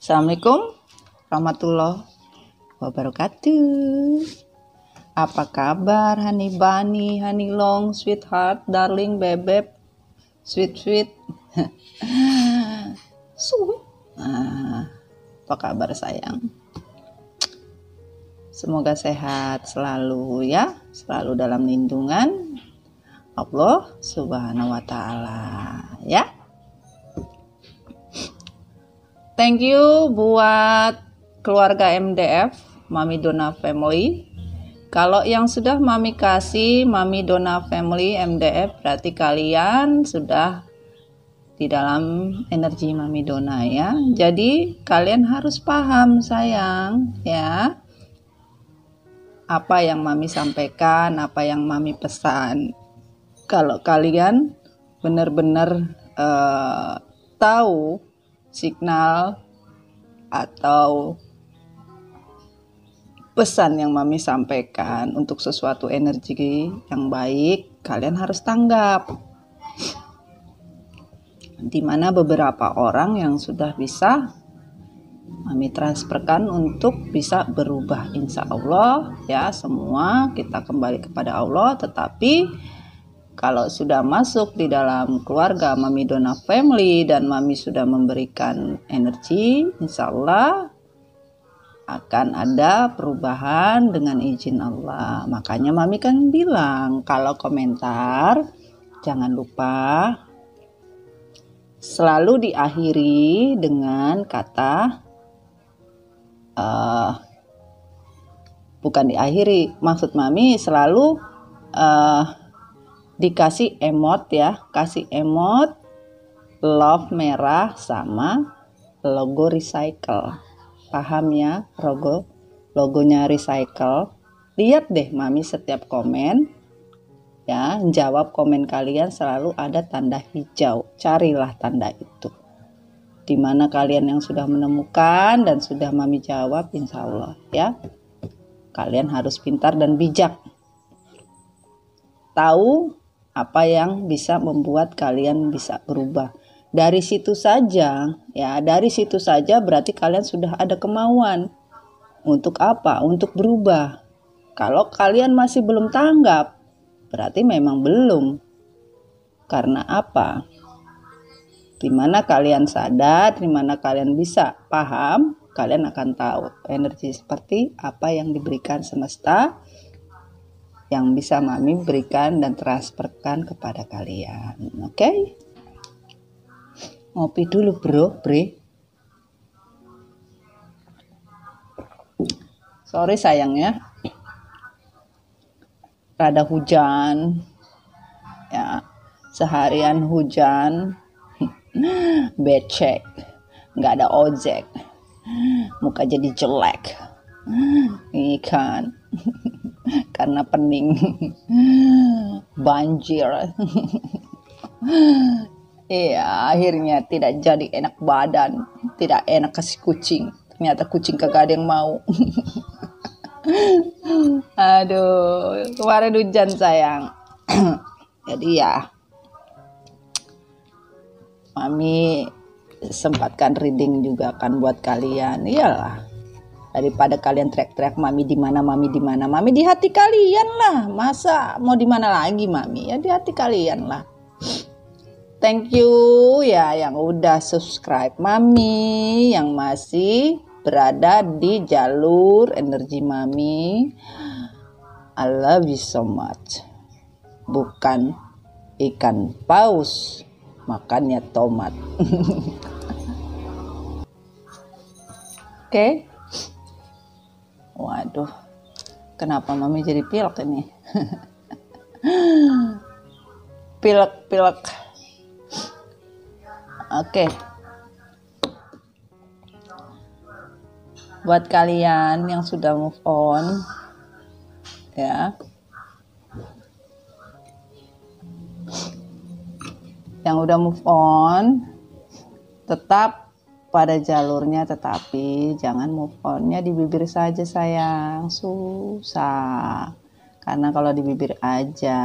Assalamualaikum warahmatullahi wabarakatuh. Apa kabar honey bunny, honey long, sweetheart, darling, bebek, sweet apa kabar sayang? Semoga sehat selalu ya, selalu dalam lindungan Allah Subhanahu wa Ta'ala ya. Thank you buat keluarga MDF, Mami Dona Family. Kalau yang sudah Mami kasih Mami Dona Family MDF, berarti kalian sudah di dalam energi Mami Dona ya. Jadi kalian harus paham sayang ya, apa yang Mami sampaikan, apa yang Mami pesan. Kalau kalian benar-benar tahu signal atau pesan yang Mami sampaikan untuk sesuatu energi yang baik, kalian harus tanggap. Dimana beberapa orang yang sudah bisa Mami transferkan untuk bisa berubah, insya Allah ya. Semua kita kembali kepada Allah, tetapi kalau sudah masuk di dalam keluarga Mami Dona Family dan Mami sudah memberikan energi, insya Allah akan ada perubahan dengan izin Allah. Makanya Mami kan bilang, kalau komentar jangan lupa selalu diakhiri dengan kata bukan diakhiri, maksud Mami selalu dikasih emot ya, kasih emot love merah sama logo recycle. Paham ya, logonya recycle. Lihat deh Mami setiap komen ya, jawab komen kalian selalu ada tanda hijau. Carilah tanda itu. Dimana kalian yang sudah menemukan dan sudah Mami jawab, insya Allah ya. Kalian harus pintar dan bijak. Tahu apa yang bisa membuat kalian bisa berubah. Dari situ saja ya, dari situ saja berarti kalian sudah ada kemauan. Untuk apa? Untuk berubah. Kalau kalian masih belum tanggap, berarti memang belum. Karena apa? Dimana kalian sadar, dimana kalian bisa paham, kalian akan tahu energi seperti apa yang diberikan semesta, yang bisa Mami berikan dan transferkan kepada kalian. Oke? Ngopi dulu bre. Sorry sayang ya, rada hujan ya, seharian hujan. Becek, nggak ada ojek, muka jadi jelek. Ini kan karena pening, banjir. Iya, akhirnya tidak jadi enak badan, tidak enak kasih kucing. Ternyata kucing kagak ada yang mau. Aduh, kemarin hujan sayang. Jadi ya, Mami sempatkan reading juga kan buat kalian. Iyalah, daripada kalian teriak-teriak Mami di mana, Mami di hati kalian lah. Masa mau di mana lagi Mami? Ya di hati kalian lah. Thank you ya yang udah subscribe Mami, yang masih berada di jalur energi Mami. I love you so much. Bukan ikan paus, makannya tomat. Oke. Waduh, kenapa Mami jadi pilek ini? Pilek. Oke. Buat kalian yang sudah move on ya, yang udah move on, tetap pada jalurnya, tetapi jangan move onnya di bibir saja sayang, susah. Karena kalau di bibir aja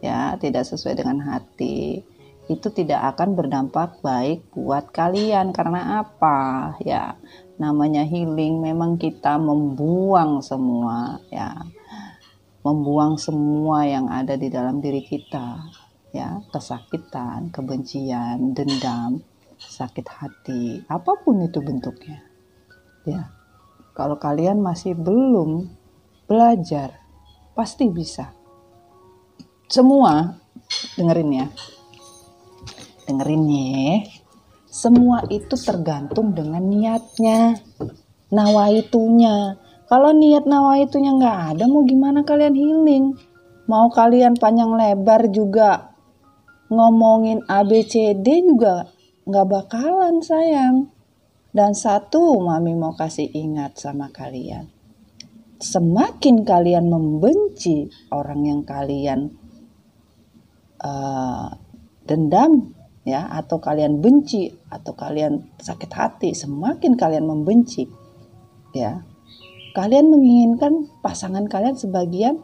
ya tidak sesuai dengan hati, itu tidak akan berdampak baik buat kalian. Karena apa? Ya, namanya healing memang kita membuang semua, ya. Membuang semua yang ada di dalam diri kita, ya, kesakitan, kebencian, dendam, sakit hati, apapun itu bentuknya. Ya. Kalau kalian masih belum belajar, pasti bisa. Semua, dengerin ya. Semua itu tergantung dengan niatnya, nawaitunya. Kalau niat nawaitunya nggak ada, mau gimana kalian healing? Mau kalian panjang lebar juga ngomongin ABCD juga nggak bakalan, sayang. Dan satu, Mami mau kasih ingat sama kalian. Semakin kalian membenci orang yang kalian dendam, ya, atau kalian benci, atau kalian sakit hati, semakin kalian membenci, ya, kalian menginginkan pasangan kalian sebagian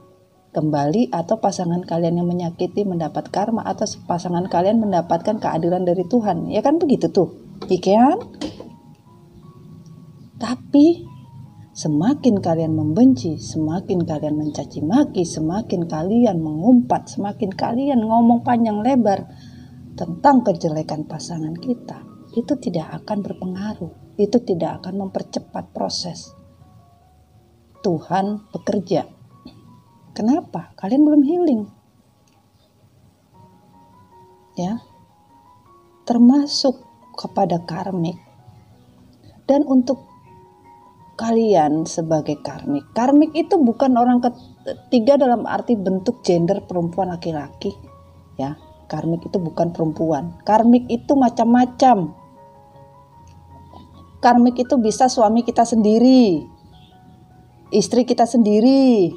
kembali, atau pasangan kalian yang menyakiti mendapat karma, atau pasangan kalian mendapatkan keadilan dari Tuhan. Ya kan begitu tuh, ikan? Tapi semakin kalian membenci, semakin kalian mencaci maki, semakin kalian mengumpat, semakin kalian ngomong panjang lebar tentang kejelekan pasangan kita, itu tidak akan berpengaruh, itu tidak akan mempercepat proses Tuhan bekerja. Kenapa? Kalian belum healing. Ya. Termasuk kepada karmik. Dan untuk kalian sebagai karmik, karmik itu bukan orang ketiga dalam arti bentuk gender perempuan laki-laki, ya. Karmik itu bukan perempuan. Karmik itu macam-macam. Karmik itu bisa suami kita sendiri, istri kita sendiri,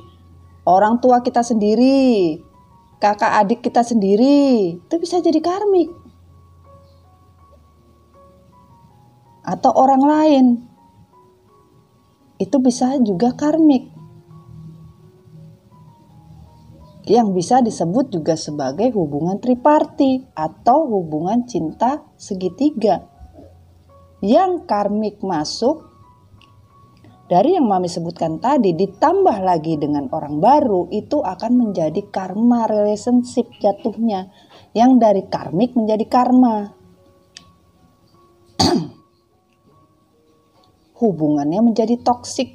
orang tua kita sendiri, kakak adik kita sendiri. Itu bisa jadi karmik. Atau orang lain. Itu bisa juga karmik. Yang bisa disebut juga sebagai hubungan triparti atau hubungan cinta segitiga. Yang karmik masuk dari yang Mami sebutkan tadi, ditambah lagi dengan orang baru, itu akan menjadi karma relationship jatuhnya. Yang dari karmik menjadi karma. Hubungannya menjadi toksik.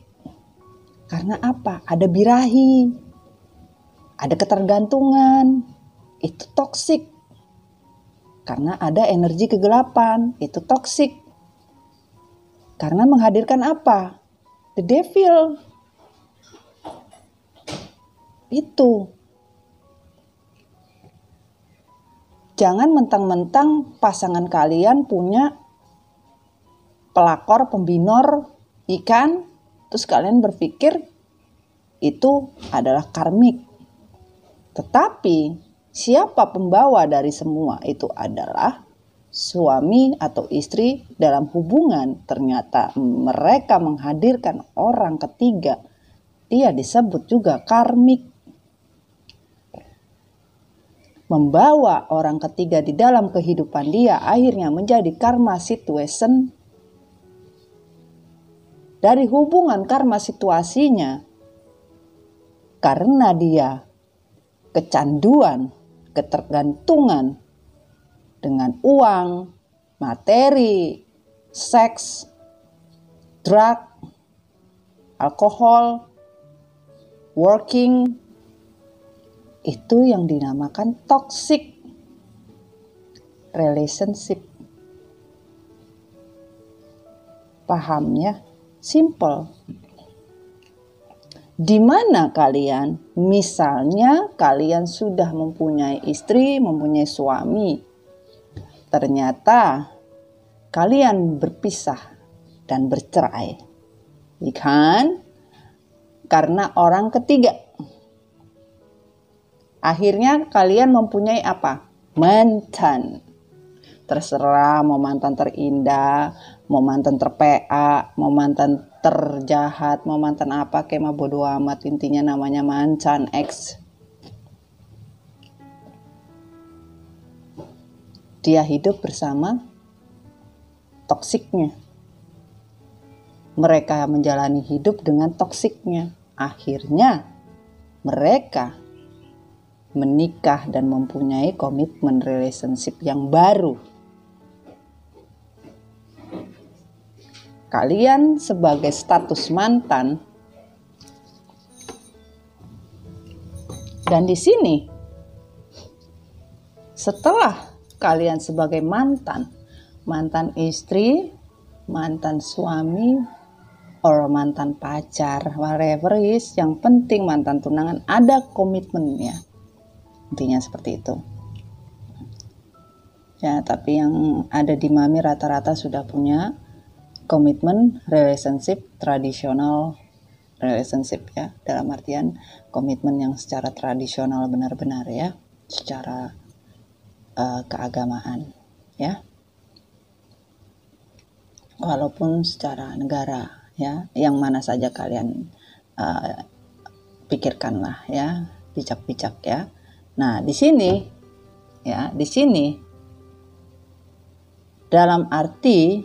Karena apa? Ada birahi, ada ketergantungan, itu toksik. Karena ada energi kegelapan, itu toksik. Karena menghadirkan apa? The devil. Itu. Jangan mentang-mentang pasangan kalian punya pelakor, pembinor, ikan, terus kalian berpikir itu adalah karmik. Tetapi siapa pembawa dari semua itu adalah suami atau istri dalam hubungan. Ternyata mereka menghadirkan orang ketiga. Dia disebut juga karmik. Membawa orang ketiga di dalam kehidupan dia akhirnya menjadi karma situation. Dari hubungan karma situasinya, karena dia kecanduan, ketergantungan dengan uang, materi, seks, drug, alkohol, working, itu yang dinamakan toxic relationship. Pahamnya simple. Di mana kalian, misalnya kalian sudah mempunyai istri, mempunyai suami, ternyata kalian berpisah dan bercerai, kan? Karena orang ketiga. Akhirnya kalian mempunyai apa? Mantan. Terserah mau mantan terindah, mau mantan ter-PA, mau mantan terjahat, mau mantan apa, kayak mah bodo amat, intinya namanya mantan, ex. dia hidup bersama toksiknya. Mereka menjalani hidup dengan toksiknya. Akhirnya mereka menikah dan mempunyai komitmen relationship yang baru. Kalian sebagai status mantan, dan di sini setelah kalian sebagai mantan istri, mantan suami, or mantan pacar, whatever is, yang penting mantan tunangan ada komitmennya. Intinya seperti itu. Ya, tapi yang ada di Mami rata-rata sudah punya komitmen relationship tradisional relationship ya, dalam artian komitmen yang secara tradisional benar-benar ya, secara keagamaan ya, walaupun secara negara ya, yang mana saja kalian pikirkanlah ya, bijak-bijak ya. Nah di sini dalam arti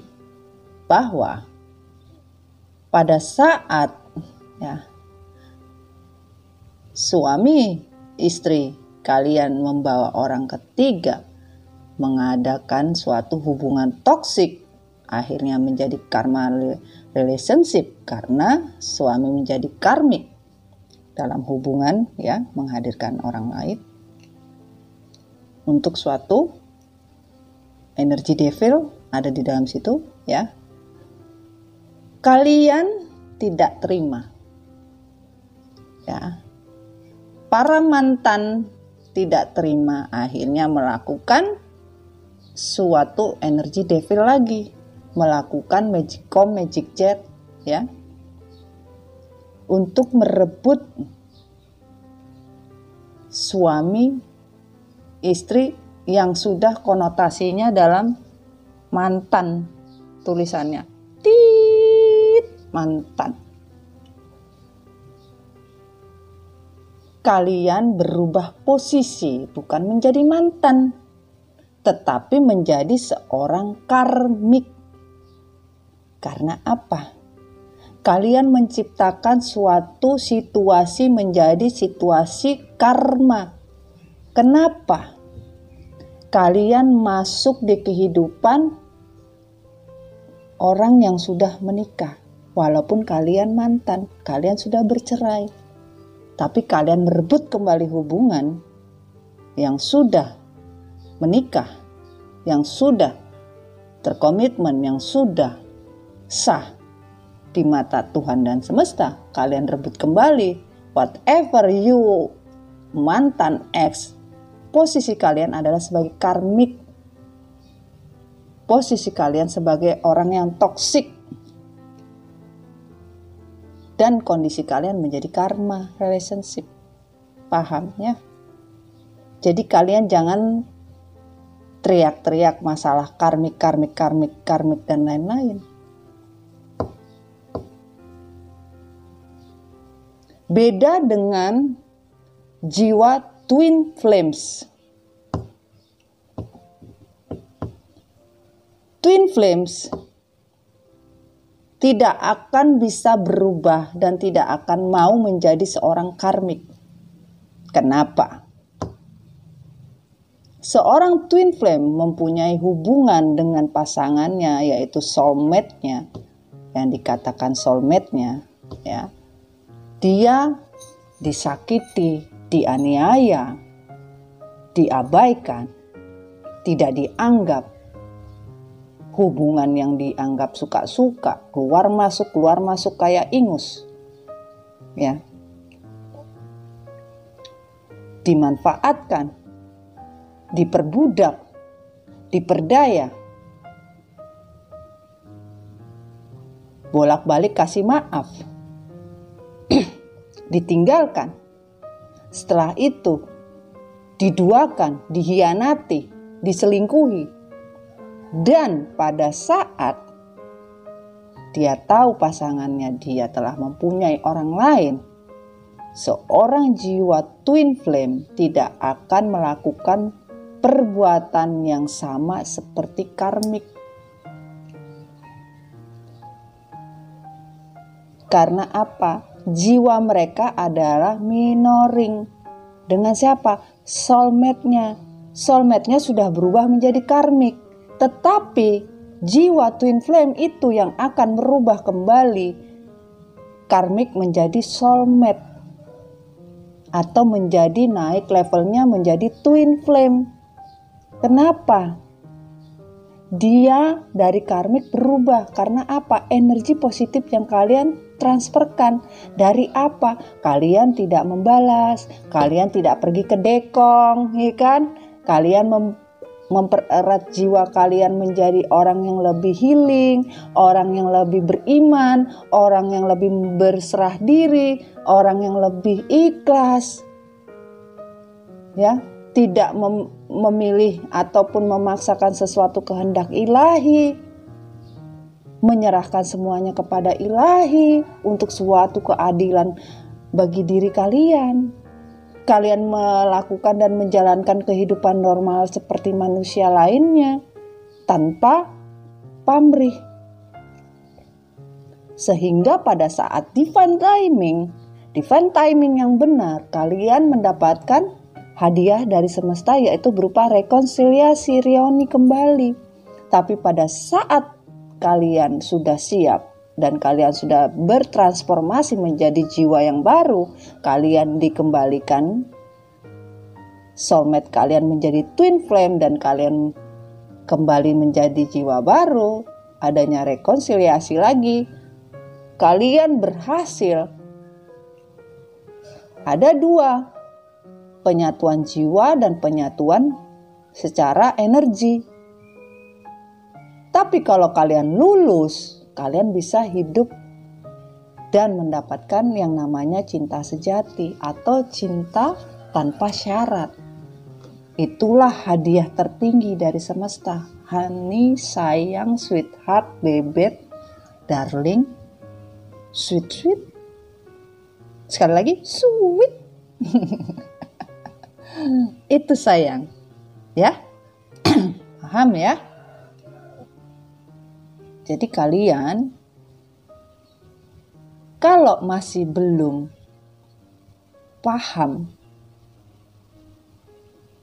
bahwa pada saat ya suami istri kalian membawa orang ketiga mengadakan suatu hubungan toksik, akhirnya menjadi karma relationship karena suami menjadi karmik dalam hubungan ya, menghadirkan orang lain untuk suatu energi devil ada di dalam situ ya. Kalian tidak terima ya, para mantan tidak terima, akhirnya melakukan suatu energi devil lagi, melakukan magic jet ya, untuk merebut suami istri yang sudah konotasinya dalam mantan, tulisannya mantan. Kalian berubah posisi, bukan menjadi mantan, tetapi menjadi seorang karmik. Karena apa? Kalian menciptakan suatu situasi menjadi situasi karma. Kenapa? Kalian masuk di kehidupan orang yang sudah menikah. Walaupun kalian mantan, kalian sudah bercerai, tapi kalian merebut kembali hubungan yang sudah menikah, yang sudah terkomitmen, yang sudah sah di mata Tuhan dan semesta. Kalian rebut kembali. Whatever you mantan ex, posisi kalian adalah sebagai karmik. Posisi kalian sebagai orang yang toksik. Dan kondisi kalian menjadi karma relationship. Paham ya? Jadi kalian jangan teriak-teriak masalah karmik dan lain-lain. Beda dengan jiwa twin flames. Twin flames tidak akan bisa berubah dan tidak akan mau menjadi seorang karmik. Kenapa? Seorang twin flame mempunyai hubungan dengan pasangannya, yaitu soulmate-nya, yang dikatakan soulmate-nya, ya. Dia disakiti, dianiaya, diabaikan, tidak dianggap. Hubungan yang dianggap suka-suka, keluar masuk kayak ingus. Ya. Dimanfaatkan, diperbudak, diperdaya. Bolak-balik kasih maaf. Ditinggalkan. Setelah itu diduakan, dihianati, diselingkuhi. Dan pada saat dia tahu pasangannya dia telah mempunyai orang lain, seorang jiwa twin flame tidak akan melakukan perbuatan yang sama seperti karmik. Karena apa? Jiwa mereka adalah minoring. Dengan siapa? Soulmate-nya. Soulmate-nya sudah berubah menjadi karmik. Tetapi jiwa twin flame itu yang akan merubah kembali karmik menjadi soulmate. Atau menjadi naik levelnya menjadi twin flame. Kenapa? Dia dari karmik berubah. Karena apa? Energi positif yang kalian transferkan. Dari apa? Kalian tidak membalas. Kalian tidak pergi ke dekong, ya kan? Kalian mempererat jiwa kalian menjadi orang yang lebih healing, orang yang lebih beriman, orang yang lebih berserah diri, orang yang lebih ikhlas. Ya, tidak memilih ataupun memaksakan sesuatu kehendak ilahi, menyerahkan semuanya kepada ilahi untuk suatu keadilan bagi diri kalian. Kalian melakukan dan menjalankan kehidupan normal seperti manusia lainnya tanpa pamrih. Sehingga pada saat divine timing yang benar, kalian mendapatkan hadiah dari semesta, yaitu berupa rekonsiliasi, reuni kembali. Tapi pada saat kalian sudah siap dan kalian sudah bertransformasi menjadi jiwa yang baru, kalian dikembalikan soulmate kalian menjadi twin flame dan kalian kembali menjadi jiwa baru, adanya rekonsiliasi lagi, kalian berhasil. Ada dua, penyatuan jiwa dan penyatuan secara energi. Tapi kalau kalian lulus, kalian bisa hidup dan mendapatkan yang namanya cinta sejati atau cinta tanpa syarat. Itulah hadiah tertinggi dari semesta. Honey, sayang, sweetheart, bebet, darling, sweet. Sekali lagi, sweet. Itu sayang, ya. Paham ya? Jadi kalian kalau masih belum paham,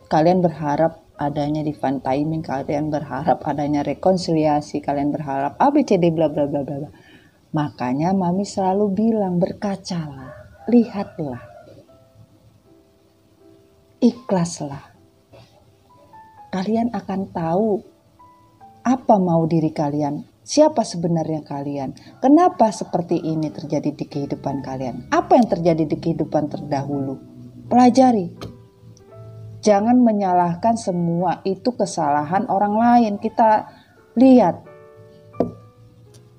kalian berharap adanya divine timing, kalian berharap adanya rekonsiliasi, kalian berharap ABCD bla bla bla bla. Makanya Mami selalu bilang, berkacalah, lihatlah, ikhlaslah. Kalian akan tahu apa mau diri kalian, siapa sebenarnya kalian, kenapa seperti ini terjadi di kehidupan kalian, apa yang terjadi di kehidupan terdahulu. Pelajari. Jangan menyalahkan semua itu kesalahan orang lain. Kita lihat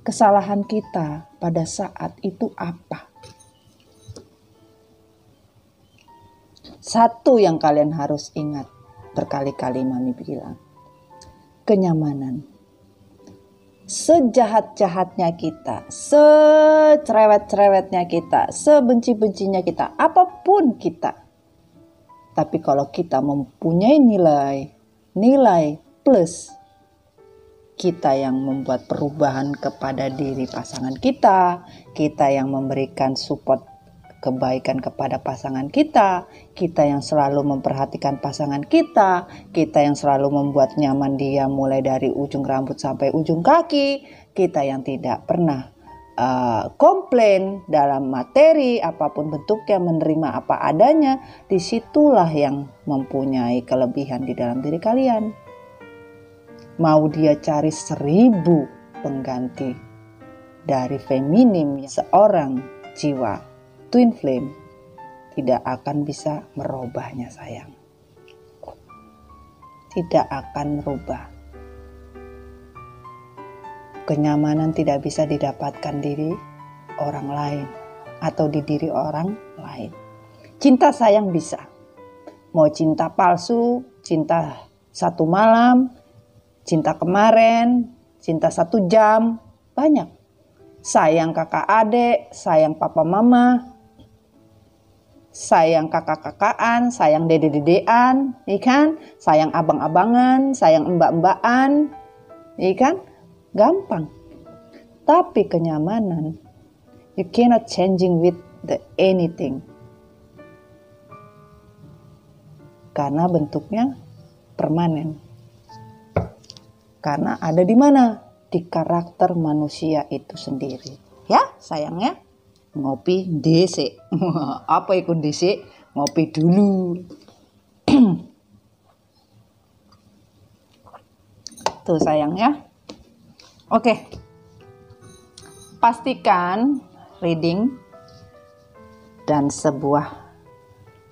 kesalahan kita pada saat itu apa. Satu yang kalian harus ingat, berkali-kali Mami bilang, kenyamanan. Sejahat-jahatnya kita, secerewet-cerewetnya kita, sebenci-bencinya kita, apapun kita. Tapi kalau kita mempunyai nilai plus, kita yang membuat perubahan kepada diri pasangan kita yang memberikan support kebaikan kepada pasangan kita yang selalu memperhatikan pasangan kita yang selalu membuat nyaman dia mulai dari ujung rambut sampai ujung kaki, kita yang tidak pernah komplain dalam materi apapun bentuknya, menerima apa adanya, disitulah yang mempunyai kelebihan di dalam diri kalian. Mau dia cari 1000 pengganti dari feminim, seorang jiwa twin flame tidak akan bisa merubahnya, sayang. Tidak akan merubah. Kenyamanan tidak bisa didapatkan diri orang lain atau di diri orang lain. Cinta sayang bisa. Mau cinta palsu, cinta 1 malam, cinta kemarin, cinta 1 jam, banyak. Sayang kakak adik, sayang papa mama. sayang kakak-kakaan, sayang dede-dedean, kan? Sayang abang-abangan, sayang mbak-mbakan, kan? Gampang. Tapi kenyamanan, you cannot changing with anything. Karena bentuknya permanen. Karena ada di mana? Di karakter manusia itu sendiri. Ya, sayangnya. Ngopi DC. Apa itu DC? Ngopi dulu. Tuh sayangnya. Oke. Pastikan reading dan sebuah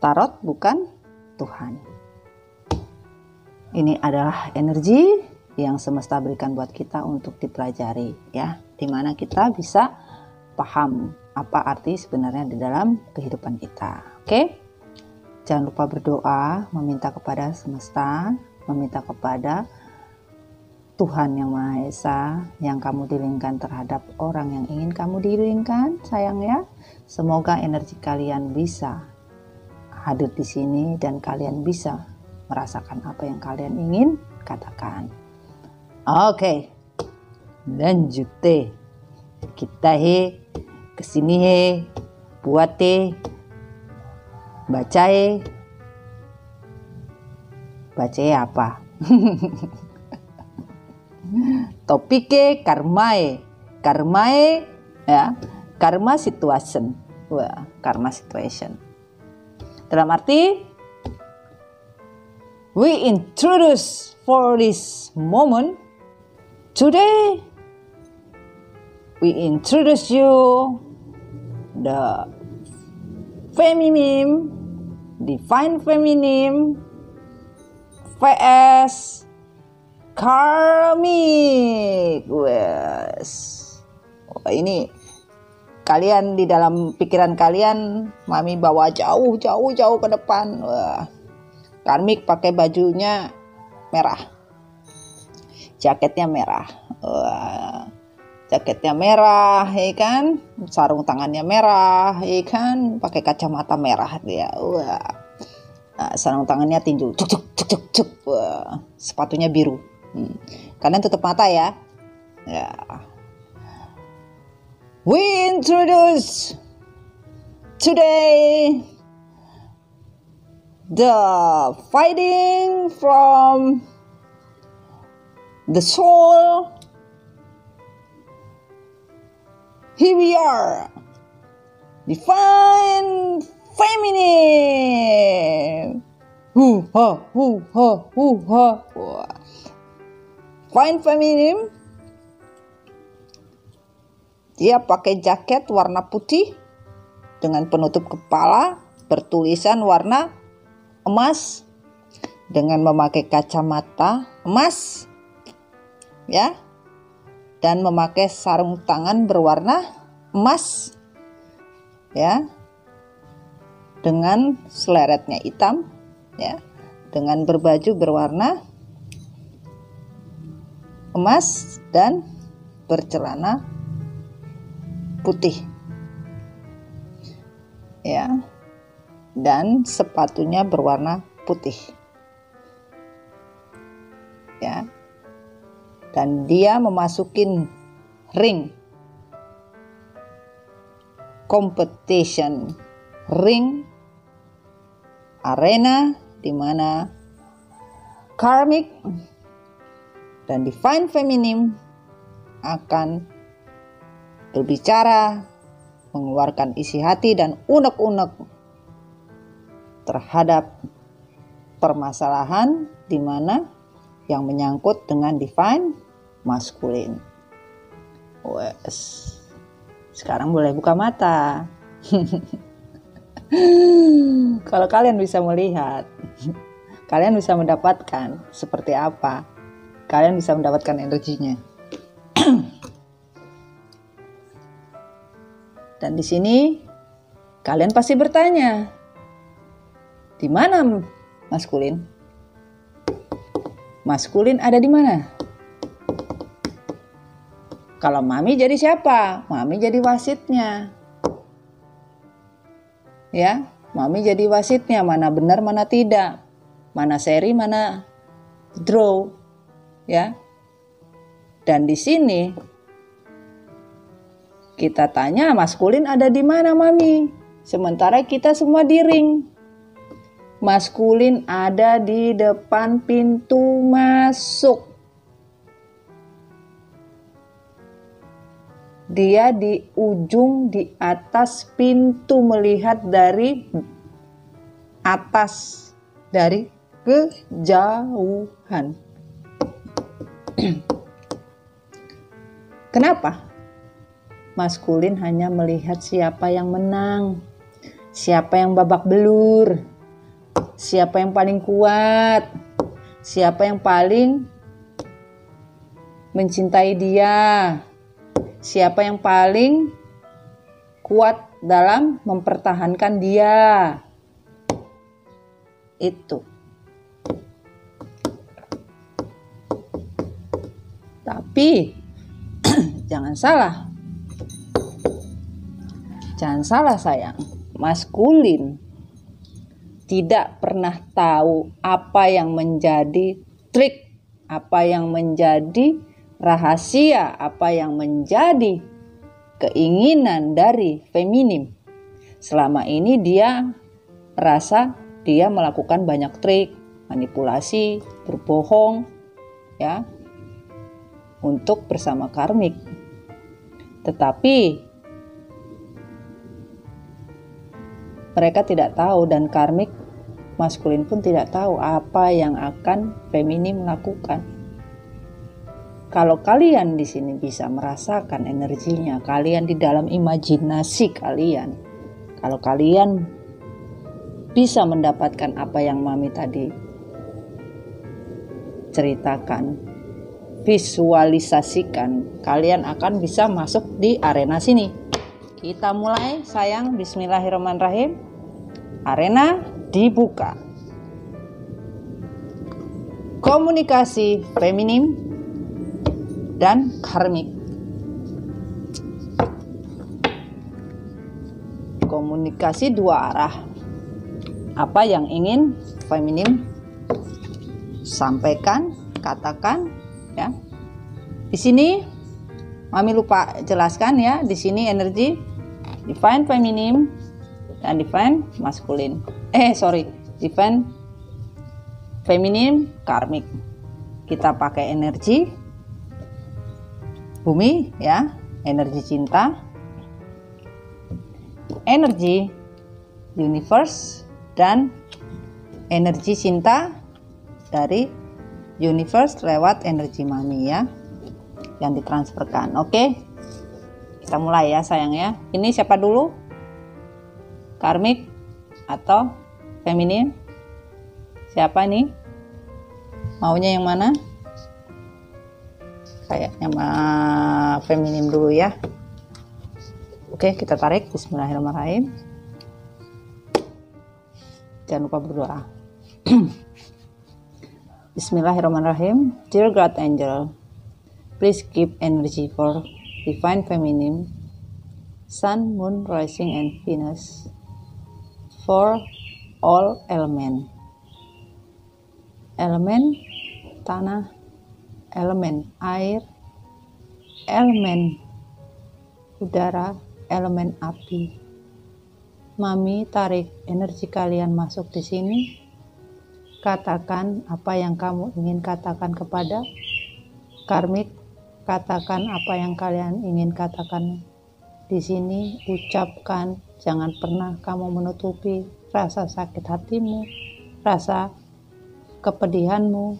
tarot bukan Tuhan. Ini adalah energi yang semesta berikan buat kita untuk dipelajari, ya. Dimana kita bisa paham apa arti sebenarnya di dalam kehidupan kita. Oke? Jangan lupa berdoa, meminta kepada semesta, meminta kepada Tuhan Yang Maha Esa yang kamu dilingkan terhadap orang yang ingin kamu dilingkan, sayang ya. Semoga energi kalian bisa hadir di sini dan kalian bisa merasakan apa yang kalian ingin katakan. Oke. Lanjut deh. Kita kesini buat baca apa? Topiknya karmae ya, karma situation. Wah, karma situation. Dalam arti we introduce for this moment today. We introduce you the feminine, divine feminine vs karmic. Wes. Oh, ini kalian di dalam pikiran kalian, Mami bawa jauh ke depan. Wah. Karmik pakai bajunya merah, jaketnya merah. Wah. Jaketnya merah, ya kan? Sarung tangannya merah, ya kan? Pakai kacamata merah dia. Wah. Nah, sarung tangannya tinju. Cuk. Wah. Sepatunya biru. Kalian tutup mata ya. Ya. We introduce today the fighting from the soul. Here we are, divine feminine. Wah. Divine feminine. Dia pakai jaket warna putih dengan penutup kepala bertulisan warna emas dengan memakai kacamata emas, ya. Dan memakai sarung tangan berwarna emas, ya, dengan seleretnya hitam, ya, dengan berbaju berwarna emas dan bercelana putih, ya, dan sepatunya berwarna putih, ya. Dan dia memasukin ring competition, ring arena di mana karmic dan divine feminine akan berbicara, mengeluarkan isi hati dan unek-unek terhadap permasalahan di mana yang menyangkut dengan divine maskulin. Wes. Sekarang boleh buka mata. Kalau kalian bisa melihat, kalian bisa mendapatkan seperti apa. Kalian bisa mendapatkan energinya. Dan di sini kalian pasti bertanya, di mana maskulin? Maskulin ada di mana? Kalau Mami jadi siapa? Mami jadi wasitnya. Ya, Mami jadi wasitnya, mana benar mana tidak, mana seri mana draw, ya. Dan di sini kita tanya maskulin ada di mana, Mami? Sementara kita semua di ring. Maskulin ada di depan pintu masuk. Dia di ujung di atas pintu, melihat dari atas, dari kejauhan. Kenapa? Maskulin hanya melihat siapa yang menang, siapa yang babak belur, siapa yang paling kuat, siapa yang paling mencintai dia, siapa yang paling kuat dalam mempertahankan dia. Itu. Tapi jangan salah. Jangan salah sayang. Maskulin tidak pernah tahu apa yang menjadi trik, apa yang menjadi rahasia, apa yang menjadi keinginan dari feminim. Selama ini dia merasa dia melakukan banyak trik, manipulasi, berbohong, ya, untuk bersama karmik. Tetapi mereka tidak tahu, dan karmik maskulin pun tidak tahu apa yang akan feminim lakukan. Kalau kalian di sini bisa merasakan energinya, kalian di dalam imajinasi kalian, kalau kalian bisa mendapatkan apa yang Mami tadi ceritakan, visualisasikan, kalian akan bisa masuk di arena sini. Kita mulai sayang, bismillahirrahmanirrahim. Arena dibuka. Komunikasi feminim dan karmik. Komunikasi dua arah. Apa yang ingin feminim sampaikan, katakan, ya. Di sini Mami lupa jelaskan, ya. Di sini energi divine feminim dan divine maskulin. Divine feminim karmik. Kita pakai energi bumi, ya, energi cinta, energi universe, dan energi cinta dari universe lewat energi Mami, ya, yang ditransferkan. Oke, kita mulai ya sayang, ya. Ini siapa dulu? Karmik atau feminin? Siapa nih? Maunya yang mana? Kayaknya feminim dulu, ya. Oke, kita tarik. Bismillahirrahmanirrahim. Jangan lupa berdoa. Bismillahirrahmanirrahim. Dear God Angel, please keep energy for divine feminine, sun, moon, rising, and Venus, for all element, elemen tanah, elemen air, elemen udara, elemen api. Mami tarik energi kalian masuk di sini. Katakan apa yang kamu ingin katakan kepada karmik. Katakan apa yang kalian ingin katakan di sini. Ucapkan, jangan pernah kamu menutupi rasa sakit hatimu, rasa kepedihanmu.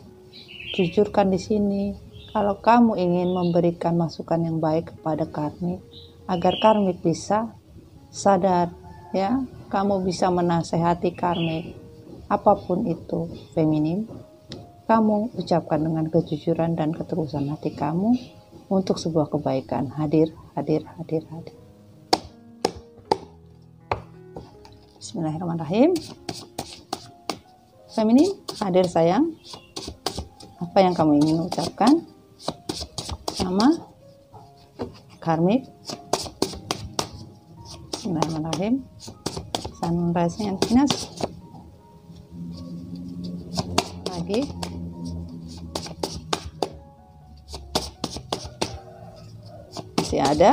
Jujurkan di sini. Kalau kamu ingin memberikan masukan yang baik kepada karmik, agar karmik bisa sadar, ya, kamu bisa menasehati karmik, apapun itu feminim, kamu ucapkan dengan kejujuran dan ketulusan hati kamu untuk sebuah kebaikan. Hadir, hadir, hadir, hadir. Bismillahirrahmanirrahim. Feminim, hadir sayang. Apa yang kamu ingin ucapkan sama karmik? Bismillahirrahmanirrahim. Sun Rising and Venus. Lagi. Masih ada.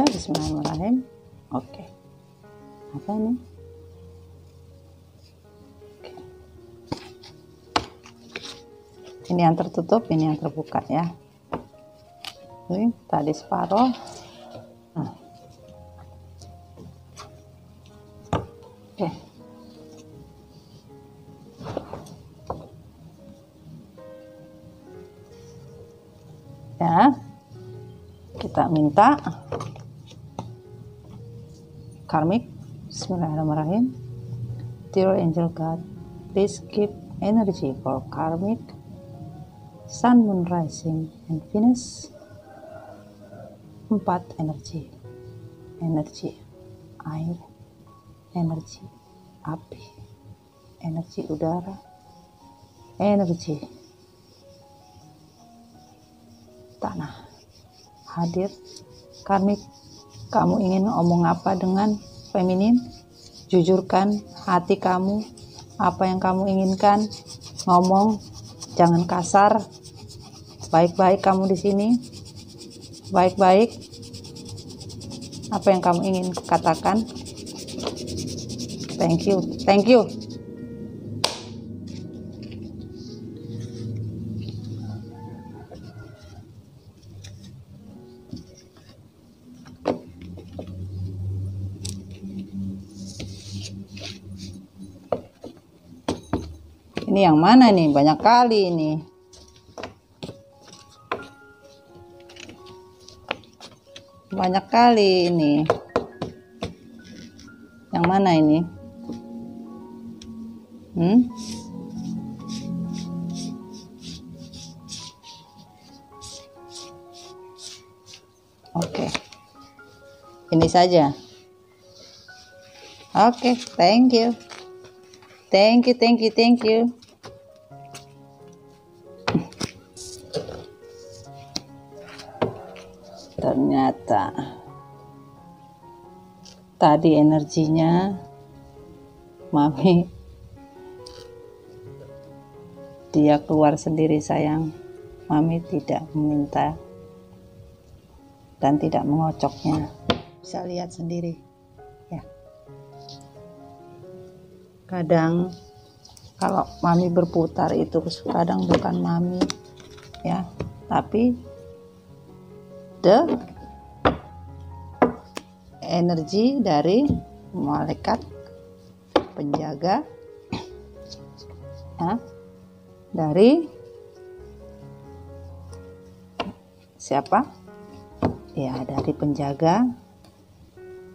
Bismillahirrahmanirrahim. Oke. Apa ini? Oke. Ini yang tertutup, ini yang terbuka ya. Ini tadi separuh. Nah. Oke. Ya. Kita minta karmic. Bismillahirrahmanirrahim. Dear Angel God, please give energy for karmic Sun, Moon, Rising, and Venus. 4 energi air, energi api, energi udara, energi tanah. Hadir karmik, kamu ingin ngomong apa dengan feminin? Jujurkan hati kamu, apa yang kamu inginkan, ngomong, jangan kasar. Baik-baik kamu di sini, baik-baik. Apa yang kamu ingin katakan? Thank you. Ini yang mana nih? Banyak kali ini. Banyak kali ini. Yang mana ini? Oke. Ini saja. Oke, thank you. Ternyata tadi energinya Mami dia keluar sendiri sayang. Mami tidak meminta dan tidak mengocoknya. Bisa lihat sendiri ya. Kadang kalau Mami berputar itu kadang bukan Mami ya, tapi energi dari malaikat penjaga ya, dari siapa ya, dari penjaga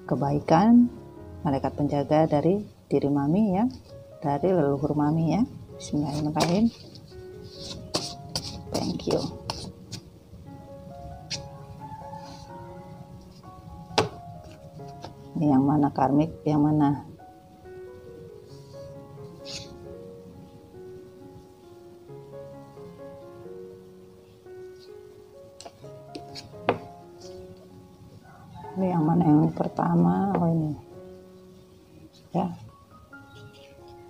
kebaikan, malaikat penjaga dari diri Mami ya, dari leluhur Mami ya. Bismillahirrahmanirrahim. Thank you. Ini yang mana karmik, yang mana? Ini yang mana, yang pertama? Oh ini ya.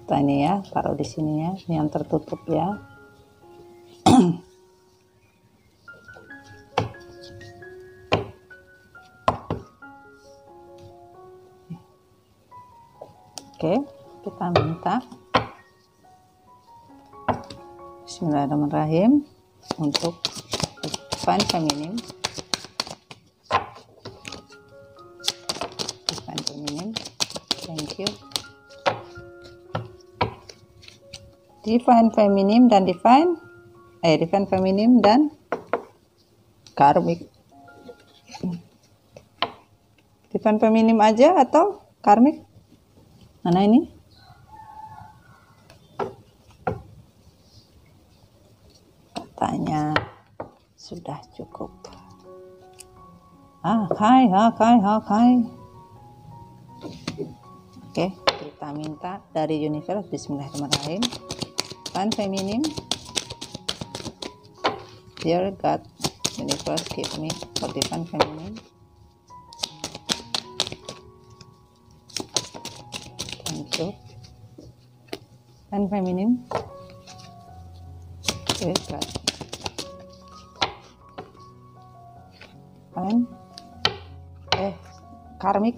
Kita ini ya, taruh di sini ya. Ini yang tertutup ya. Oke, kita minta Bismillahirrahmanirrahim untuk Divine Feminine. Thank you. Divine Feminine dan Divine Feminine dan Karmik. Divine Feminine aja atau Karmik? Mana ini? Katanya sudah cukup. Hai. Oke, kita minta dari universe. Bismillahirrahmanirrahim. Divine Feminine. Dear God, universe give me for Divine Feminine. tuh, dan feminim, and karmik,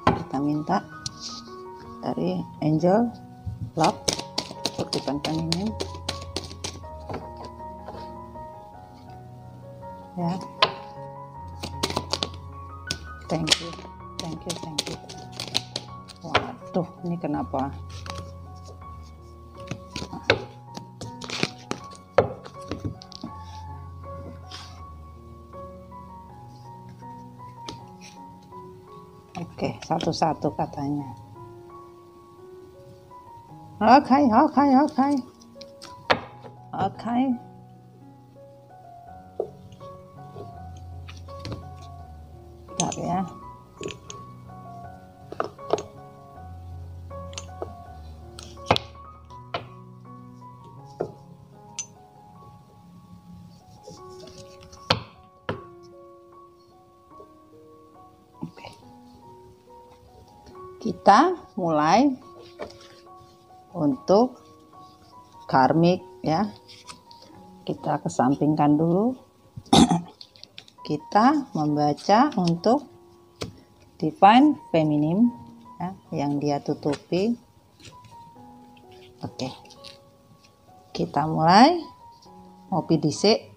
kita minta dari angel love untuk divine feminine ya. Thank you. Waduh, ini kenapa? Oke, satu-satu katanya. Oke. Bentar ya. Kita mulai untuk karmik ya. Kita kesampingkan dulu. Kita membaca untuk divine feminine ya, yang dia tutupi. Oke. Kita mulai. Ngopi dhisik.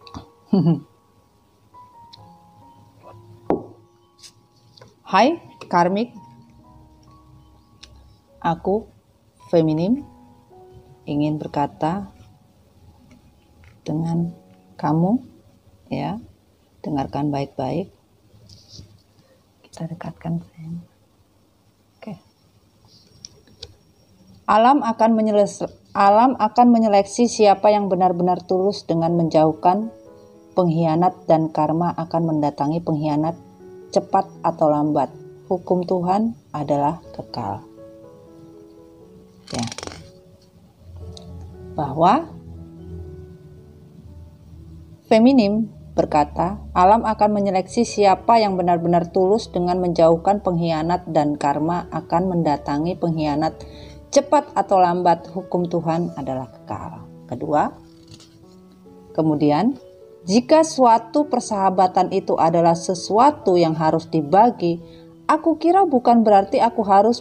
Hai karmik. Aku, feminim, ingin berkata dengan kamu, ya, dengarkan baik-baik. Kita dekatkan. Oke. Alam akan menyeleksi siapa yang benar-benar tulus dengan menjauhkan pengkhianat, dan karma akan mendatangi pengkhianat cepat atau lambat. Hukum Tuhan adalah kekal. Ya. Bahwa feminim berkata, alam akan menyeleksi siapa yang benar-benar tulus dengan menjauhkan pengkhianat, dan karma akan mendatangi pengkhianat cepat atau lambat. Hukum Tuhan adalah kekal. Kedua, kemudian jika suatu persahabatan itu adalah sesuatu yang harus dibagi, aku kira bukan berarti aku harus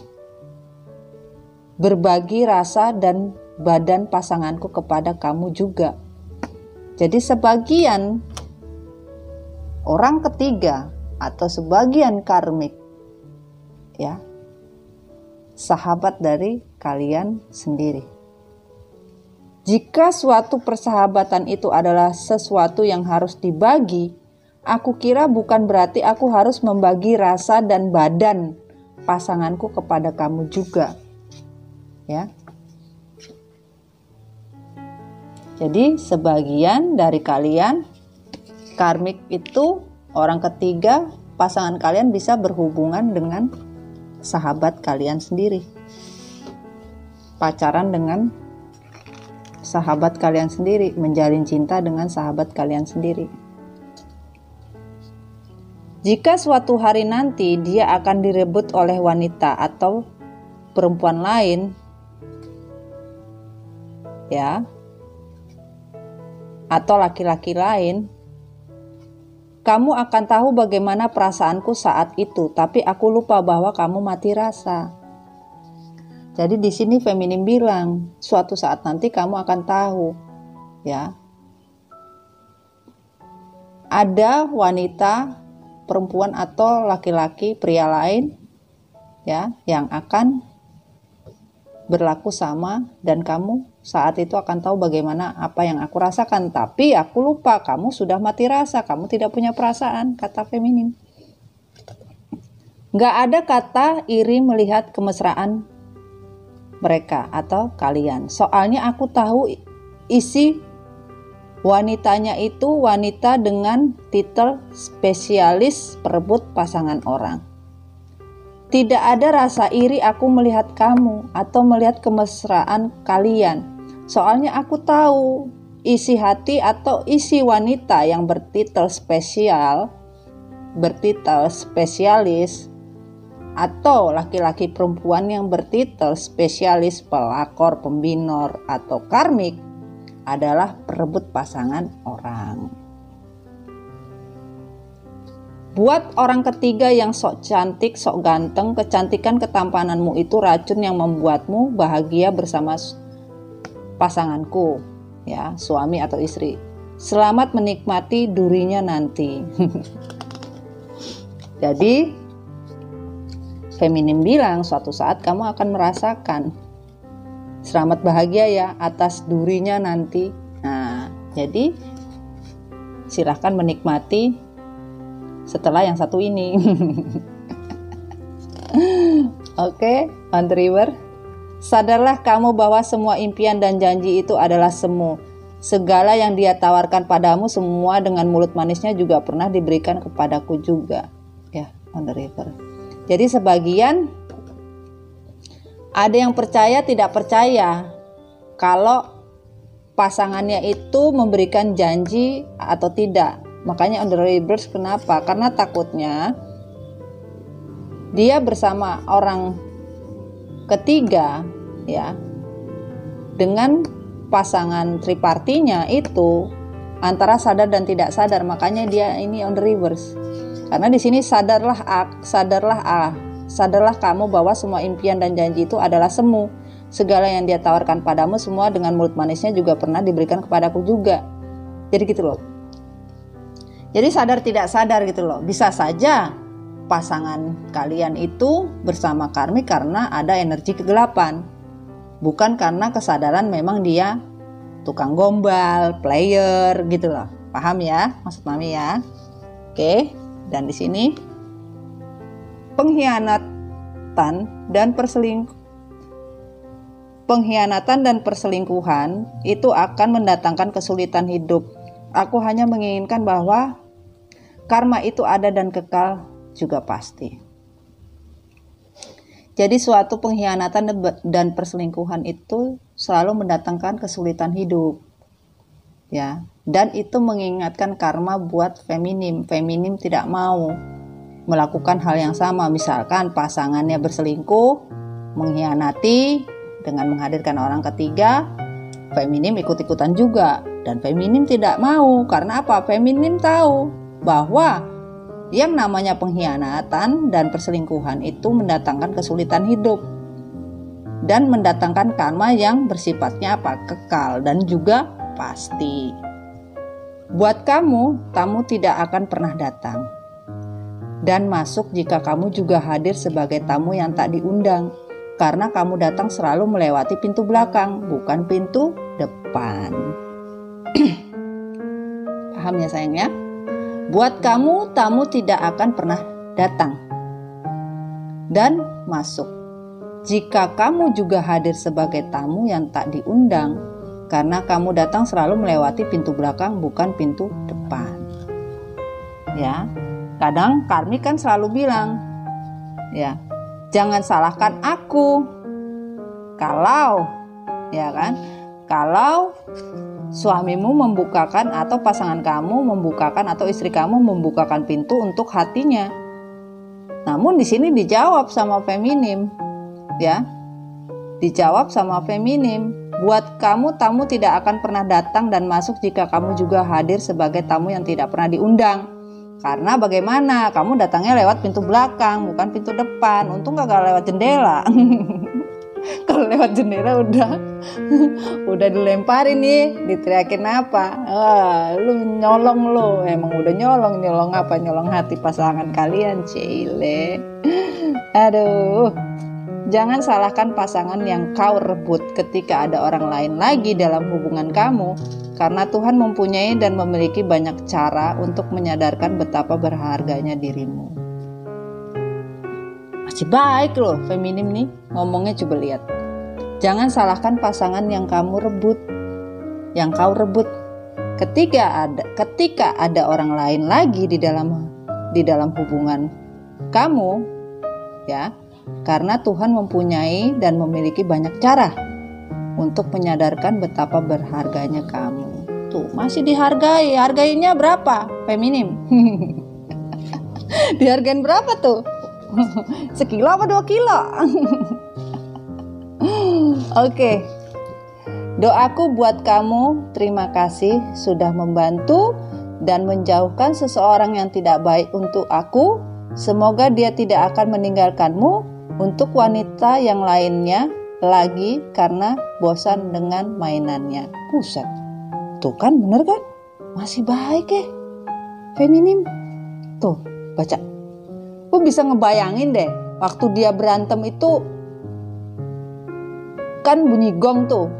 berbagi rasa dan badan pasanganku kepada kamu juga. Jadi sebagian orang ketiga atau sebagian karmik ya, sahabat dari kalian sendiri. Jika suatu persahabatan itu adalah sesuatu yang harus dibagi, aku kira bukan berarti aku harus membagi rasa dan badan pasanganku kepada kamu juga. Ya. Jadi sebagian dari kalian karmik itu orang ketiga, pasangan kalian bisa berhubungan dengan sahabat kalian sendiri. Pacaran dengan sahabat kalian sendiri, menjalin cinta dengan sahabat kalian sendiri. Jika suatu hari nanti dia akan direbut oleh wanita atau perempuan lain, ya, atau laki-laki lain, kamu akan tahu bagaimana perasaanku saat itu, tapi aku lupa bahwa kamu mati rasa. Jadi di sini feminim bilang, suatu saat nanti kamu akan tahu, ya, ada wanita, perempuan atau laki-laki, pria lain, ya, yang akan berlaku sama, dan kamu saat itu akan tahu bagaimana apa yang aku rasakan, tapi aku lupa kamu sudah mati rasa, kamu tidak punya perasaan, kata feminim. Gak ada kata iri melihat kemesraan mereka atau kalian, soalnya aku tahu isi wanitanya itu wanita dengan titel spesialis perebut pasangan orang. Tidak ada rasa iri aku melihat kamu atau melihat kemesraan kalian. Soalnya aku tahu isi hati atau isi wanita yang bertitel spesialis, atau laki-laki perempuan yang bertitel spesialis, pelakor, pembinor, atau karmik adalah perebut pasangan orang. Buat orang ketiga yang sok cantik, sok ganteng, kecantikan ketampananmu itu racun yang membuatmu bahagia bersama pasanganku, ya, suami atau istri. Selamat menikmati durinya nanti. Jadi, feminim bilang suatu saat kamu akan merasakan selamat bahagia ya atas durinya nanti. Nah, jadi silahkan menikmati setelah yang satu ini. Oke, on the river. Sadarlah kamu bahwa semua impian dan janji itu adalah semu. Segala yang dia tawarkan padamu semua dengan mulut manisnya juga pernah diberikan kepadaku juga. Ya, on the river. Jadi sebagian ada yang percaya tidak percaya kalau pasangannya itu memberikan janji atau tidak. Makanya on the rivers, kenapa? Karena takutnya dia bersama orang ketiga, ya, dengan pasangan tripartinya itu antara sadar dan tidak sadar. Makanya dia ini on the rivers. Karena di sini sadarlah kamu bahwa semua impian dan janji itu adalah semu. Segala yang dia tawarkan padamu semua dengan mulut manisnya juga pernah diberikan kepadaku juga. Jadi gitu loh. Jadi sadar tidak sadar gitu loh. Bisa saja pasangan kalian itu bersama karmik karena ada energi kegelapan. Bukan karena kesadaran memang dia tukang gombal, player gitu loh. Paham ya maksud Mami ya? Oke, dan di sini pengkhianatan dan perselingkuhan itu akan mendatangkan kesulitan hidup. Aku hanya menginginkan bahwa karma itu ada dan kekal juga pasti. Jadi suatu pengkhianatan dan perselingkuhan itu selalu mendatangkan kesulitan hidup. Ya, dan itu mengingatkan karma buat feminim. Feminim tidak mau melakukan hal yang sama. Misalkan pasangannya berselingkuh, mengkhianati dengan menghadirkan orang ketiga, feminim ikut-ikutan juga. Dan feminim tidak mau. Karena apa? Feminim tahu bahwa yang namanya pengkhianatan dan perselingkuhan itu mendatangkan kesulitan hidup dan mendatangkan karma yang bersifatnya kekal dan juga pasti. Buat kamu, tamu tidak akan pernah datang dan masuk jika kamu juga hadir sebagai tamu yang tak diundang, karena kamu datang selalu melewati pintu belakang, bukan pintu depan. Paham ya sayang ya? Buat kamu, tamu tidak akan pernah datang dan masuk jika kamu juga hadir sebagai tamu yang tak diundang, karena kamu datang selalu melewati pintu belakang, bukan pintu depan. Ya, kadang karmik kan selalu bilang, ya, jangan salahkan aku kalau, ya kan, kalau suamimu membukakan atau pasangan kamu membukakan atau istri kamu membukakan pintu untuk hatinya. Namun di sini dijawab sama feminim, ya. Dijawab sama feminim. Buat kamu, tamu tidak akan pernah datang dan masuk jika kamu juga hadir sebagai tamu yang tidak pernah diundang. Karena bagaimana? Kamu datangnya lewat pintu belakang, bukan pintu depan. Untung gak lewat jendela. Kalau lewat jendela udah dilemparin nih, diteriakin apa? Lu nyolong lu, emang udah nyolong apa? Nyolong hati pasangan kalian, cile. Aduh, jangan salahkan pasangan yang kau rebut ketika ada orang lain lagi dalam hubungan kamu, karena Tuhan mempunyai dan memiliki banyak cara untuk menyadarkan betapa berharganya dirimu. Masih baik loh feminim nih ngomongnya, coba lihat. Jangan salahkan pasangan yang kau rebut ketika ada orang lain lagi di dalam hubungan kamu, ya. Karena Tuhan mempunyai dan memiliki banyak cara untuk menyadarkan betapa berharganya kamu. Tuh, masih dihargai. Hargainya berapa? Feminim. Dihargain berapa tuh? Sekilo apa 2 kilo? Oke. Doaku buat kamu, terima kasih sudah membantu dan menjauhkan seseorang yang tidak baik untuk aku. Semoga dia tidak akan meninggalkanmu untuk wanita yang lainnya lagi karena bosan dengan mainannya. Buset. Tuh kan, bener kan? Masih baik ya. Feminim. Tuh, baca. Lu bisa ngebayangin deh, waktu dia berantem itu kan bunyi gong tuh.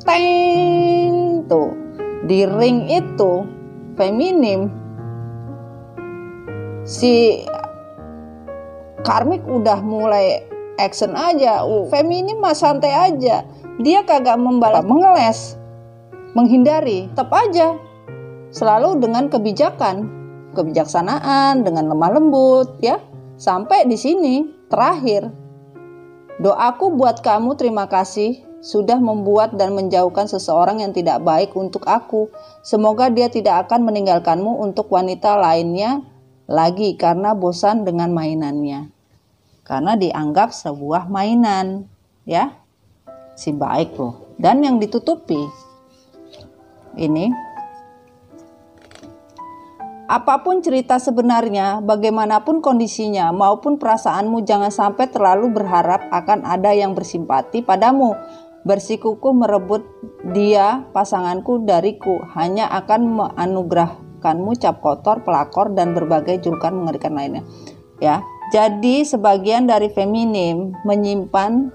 Teng tuh. Di ring itu feminim. Si Karmik udah mulai action aja. Feminim mah santai aja. Dia kagak membalas, mengeles, menghindari. Tetap aja selalu dengan kebijaksanaan, dengan lemah lembut ya. Sampai di sini terakhir. Doaku buat kamu, terima kasih sudah membuat dan menjauhkan seseorang yang tidak baik untuk aku. Semoga dia tidak akan meninggalkanmu untuk wanita lainnya lagi karena bosan dengan mainannya. Karena dianggap sebuah mainan, ya. Si baik loh. Dan yang ditutupi ini, apapun cerita sebenarnya, bagaimanapun kondisinya maupun perasaanmu, jangan sampai terlalu berharap akan ada yang bersimpati padamu. Bersikukuh merebut dia pasanganku dariku, hanya akan menganugerahkanmu cap kotor, pelakor, dan berbagai julukan mengerikan lainnya. Ya, jadi sebagian dari feminim menyimpan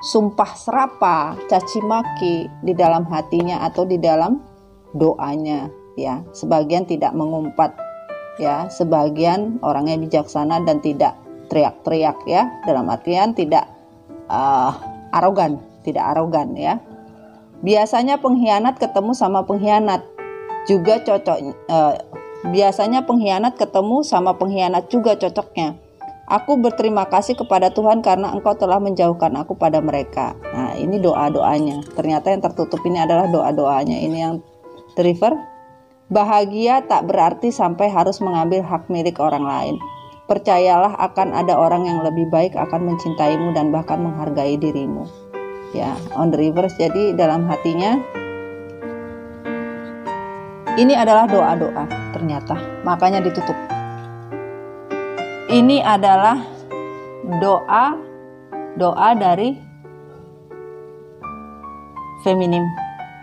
sumpah serapa, caci maki di dalam hatinya atau di dalam doanya, ya. Sebagian tidak mengumpat, ya. Sebagian orangnya bijaksana dan tidak teriak-teriak, ya. Dalam artian tidak arogan, ya. Biasanya pengkhianat ketemu sama pengkhianat juga cocok. Biasanya pengkhianat ketemu sama pengkhianat juga cocoknya. Aku berterima kasih kepada Tuhan karena Engkau telah menjauhkan aku pada mereka. Nah, ini doa-doanya. Ternyata yang tertutup ini adalah doa-doanya. Ini yang River. Bahagia tak berarti sampai harus mengambil hak milik orang lain. Percayalah akan ada orang yang lebih baik akan mencintaimu dan bahkan menghargai dirimu. Ya, on the reverse. Jadi dalam hatinya ini adalah doa-doa ternyata. Makanya ditutup. Ini adalah doa dari feminim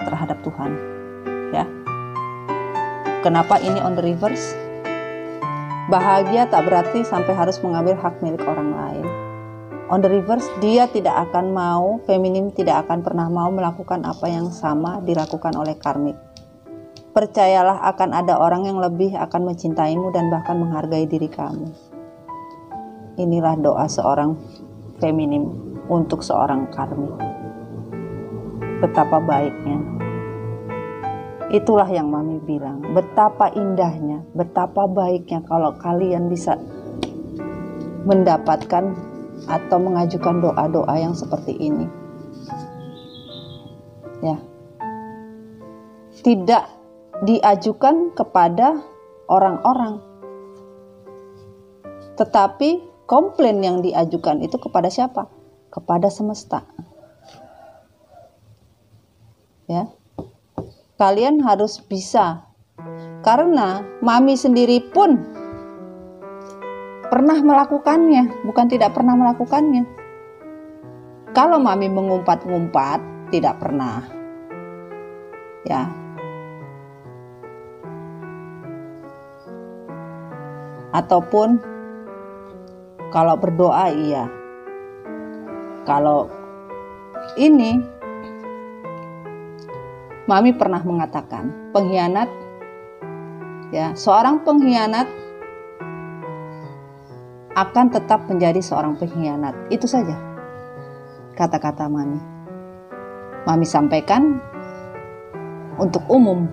terhadap Tuhan. Ya. Kenapa ini on the reverse? Bahagia tak berarti sampai harus mengambil hak milik orang lain. On the reverse, dia tidak akan mau, feminim tidak akan pernah mau melakukan apa yang sama dilakukan oleh karmik. Percayalah akan ada orang yang lebih akan mencintaimu dan bahkan menghargai diri kamu. Inilah doa seorang feminim untuk seorang karmik. Betapa baiknya. Itulah yang Mami bilang, betapa indahnya, betapa baiknya kalau kalian bisa mendapatkan atau mengajukan doa-doa yang seperti ini. Ya. Tidak diajukan kepada orang-orang, tetapi komplain yang diajukan itu kepada siapa? Kepada semesta. Ya. Kalian harus bisa, karena Mami sendiri pun pernah melakukannya, bukan tidak pernah melakukannya. Kalau Mami mengumpat-ngumpat, tidak pernah. Ya. Ataupun kalau berdoa iya. Kalau ini Mami pernah mengatakan, pengkhianat, ya, seorang pengkhianat akan tetap menjadi seorang pengkhianat. Itu saja kata-kata Mami. Mami sampaikan untuk umum.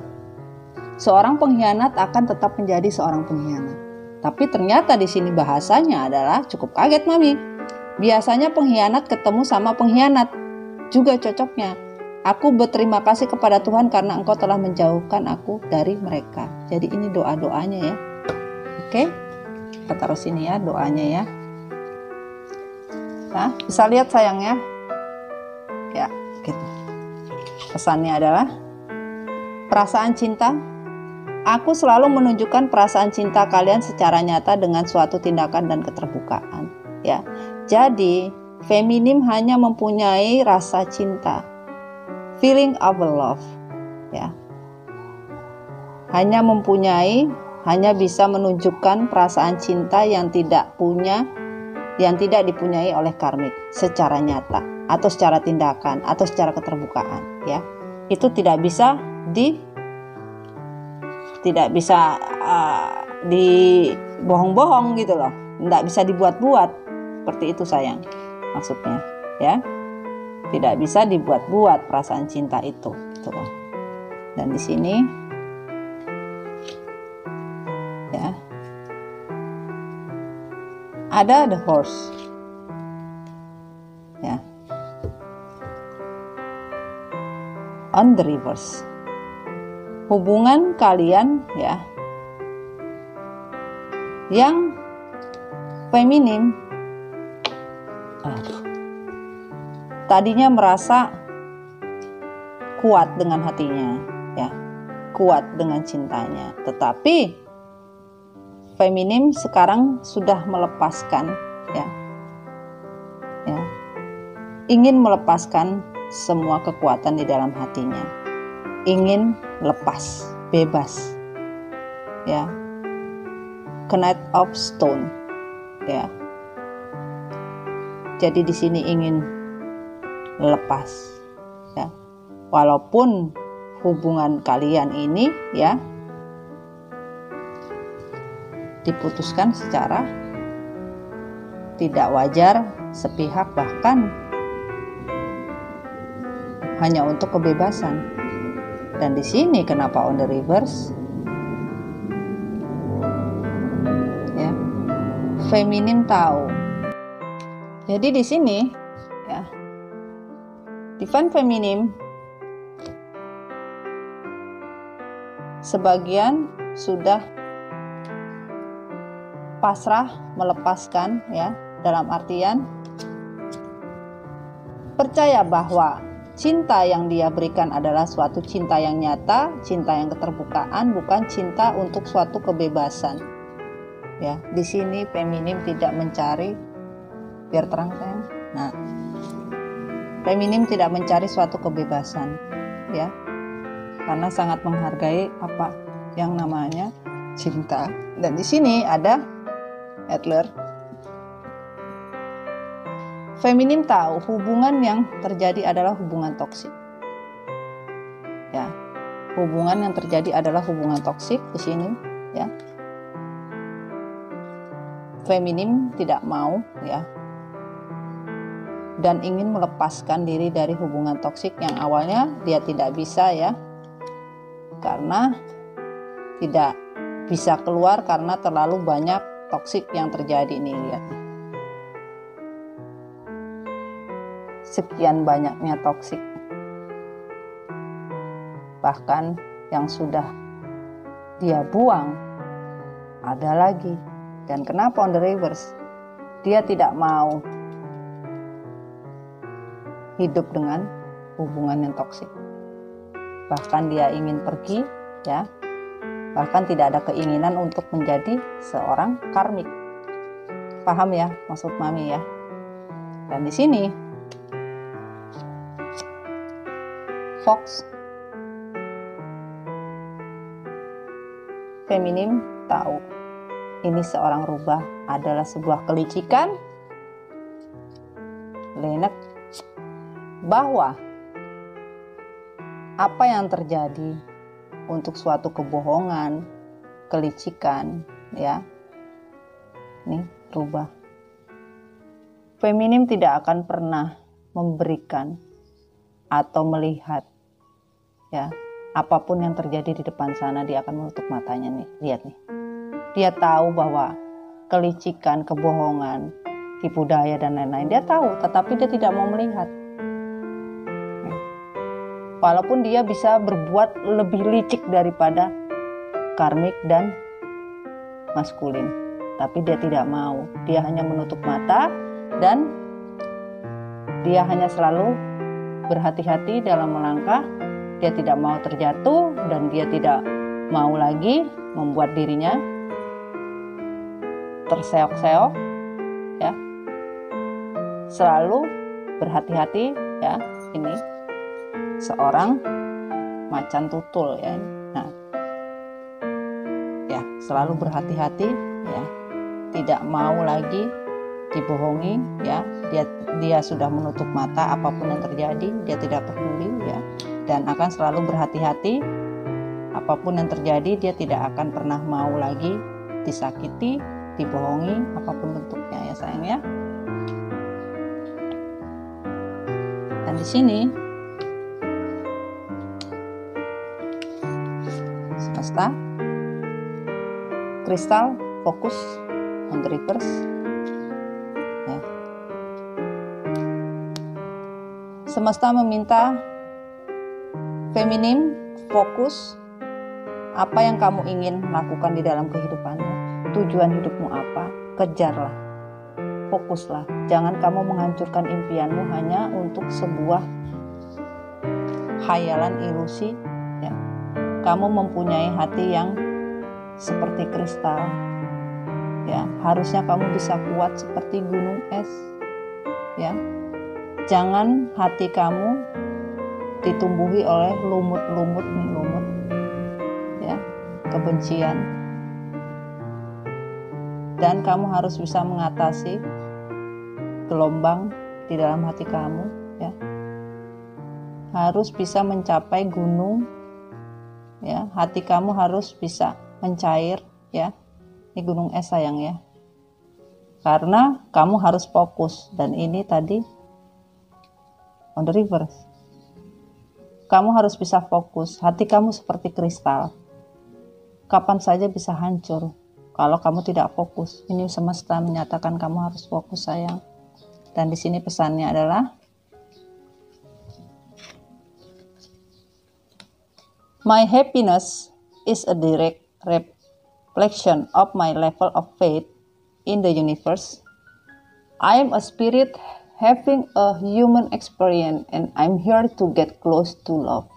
Seorang pengkhianat akan tetap menjadi seorang pengkhianat. Tapi ternyata di sini bahasanya adalah cukup kaget Mami. Biasanya pengkhianat ketemu sama pengkhianat juga cocoknya. Aku berterima kasih kepada Tuhan karena Engkau telah menjauhkan aku dari mereka. Jadi ini doa-doanya ya. Oke, kita taruh sini ya doanya ya. Nah, bisa lihat sayangnya. Ya, gitu. Pesannya adalah perasaan cinta. Aku selalu menunjukkan perasaan cinta kalian secara nyata dengan suatu tindakan dan keterbukaan. Ya, jadi feminim hanya mempunyai rasa cinta, feeling of love. Ya, hanya bisa menunjukkan perasaan cinta yang tidak dipunyai oleh karmik secara nyata atau secara tindakan atau secara keterbukaan. Ya, itu tidak bisa dibohong-bohong gitu loh, tidak bisa dibuat-buat seperti itu sayang, maksudnya ya, tidak bisa dibuat-buat perasaan cinta itu gitu loh. Dan di sini ya ada the horse ya, on the reverse. Hubungan kalian ya yang feminim tadinya merasa kuat dengan hatinya ya, kuat dengan cintanya, tetapi feminim sekarang sudah melepaskan ya, ingin melepaskan semua kekuatan di dalam hatinya, ingin lepas, bebas ya, Knight of Stone ya. Jadi di sini ingin lepas ya, walaupun hubungan kalian ini ya diputuskan secara tidak wajar, sepihak, bahkan hanya untuk kebebasan. Dan di sini kenapa on the reverse? Ya, feminim tahu. Jadi di sini ya, Divine Feminim sebagian sudah pasrah, melepaskan ya, dalam artian percaya bahwa cinta yang dia berikan adalah suatu cinta yang nyata, cinta yang keterbukaan, bukan cinta untuk suatu kebebasan. Ya, di sini feminim tidak mencari, biar terang sayang. Nah, feminim tidak mencari suatu kebebasan, ya, karena sangat menghargai apa yang namanya cinta. Dan di sini ada Adler. Feminim tahu hubungan yang terjadi adalah hubungan toksik. Ya, hubungan yang terjadi adalah hubungan toksik di sini. Ya, feminim tidak mau ya, dan ingin melepaskan diri dari hubungan toksik yang awalnya dia tidak bisa ya, karena tidak bisa keluar karena terlalu banyak toksik yang terjadi nih, lihat. Sekian banyaknya toksik, bahkan yang sudah dia buang ada lagi. Dan kenapa on the reverse? Dia tidak mau hidup dengan hubungan yang toksik, bahkan dia ingin pergi ya, bahkan tidak ada keinginan untuk menjadi seorang karmik. Paham ya maksud mami ya? Dan di sini Fox, feminim tahu ini seorang rubah adalah sebuah kelicikan, lenek, bahwa apa yang terjadi untuk suatu kebohongan, kelicikan ya, ini rubah. Feminim tidak akan pernah memberikan atau melihat ya, apapun yang terjadi di depan sana, dia akan menutup matanya nih. Lihat nih, Dia tahu bahwa kelicikan, kebohongan, tipu daya dan lain-lain, dia tahu, tetapi dia tidak mau melihat. Walaupun dia bisa berbuat lebih licik daripada karmik dan maskulin, tapi dia tidak mau. Dia hanya menutup mata dan dia hanya selalu berhati-hati dalam melangkah. Dia tidak mau terjatuh dan dia tidak mau lagi membuat dirinya terseok-seok, ya. Selalu berhati-hati, ya. Ini seorang macan tutul, ya. Nah, ya, selalu berhati-hati, ya. Tidak mau lagi dibohongi, ya. Dia sudah menutup mata apapun yang terjadi, dia tidak peduli, ya. Dan akan selalu berhati-hati apapun yang terjadi, dia tidak akan pernah mau lagi disakiti, dibohongi, apapun bentuknya, ya sayang, ya. Dan di sini semesta, kristal fokus on the reverse, ya. Semesta meminta feminin fokus. Apa yang kamu ingin lakukan di dalam kehidupanmu? Tujuan hidupmu apa? Kejarlah, fokuslah. Jangan kamu menghancurkan impianmu hanya untuk sebuah khayalan, ilusi, ya. Kamu mempunyai hati yang seperti kristal, ya. Harusnya kamu bisa kuat seperti gunung es, ya. Jangan hati kamu ditumbuhi oleh lumut, ya, kebencian. Dan kamu harus bisa mengatasi gelombang di dalam hati kamu, ya. Harus bisa mencapai gunung, ya. Hati kamu harus bisa mencair, ya. Ini gunung es sayang, ya. Karena kamu harus fokus, dan ini tadi on the reverse. Kamu harus bisa fokus. Hati kamu seperti kristal. Kapan saja bisa hancur kalau kamu tidak fokus. Ini semesta menyatakan kamu harus fokus, sayang. Dan di sini pesannya adalah my happiness is a direct reflection of my level of faith in the universe. I am a spirit having a human experience and I'm here to get close to love.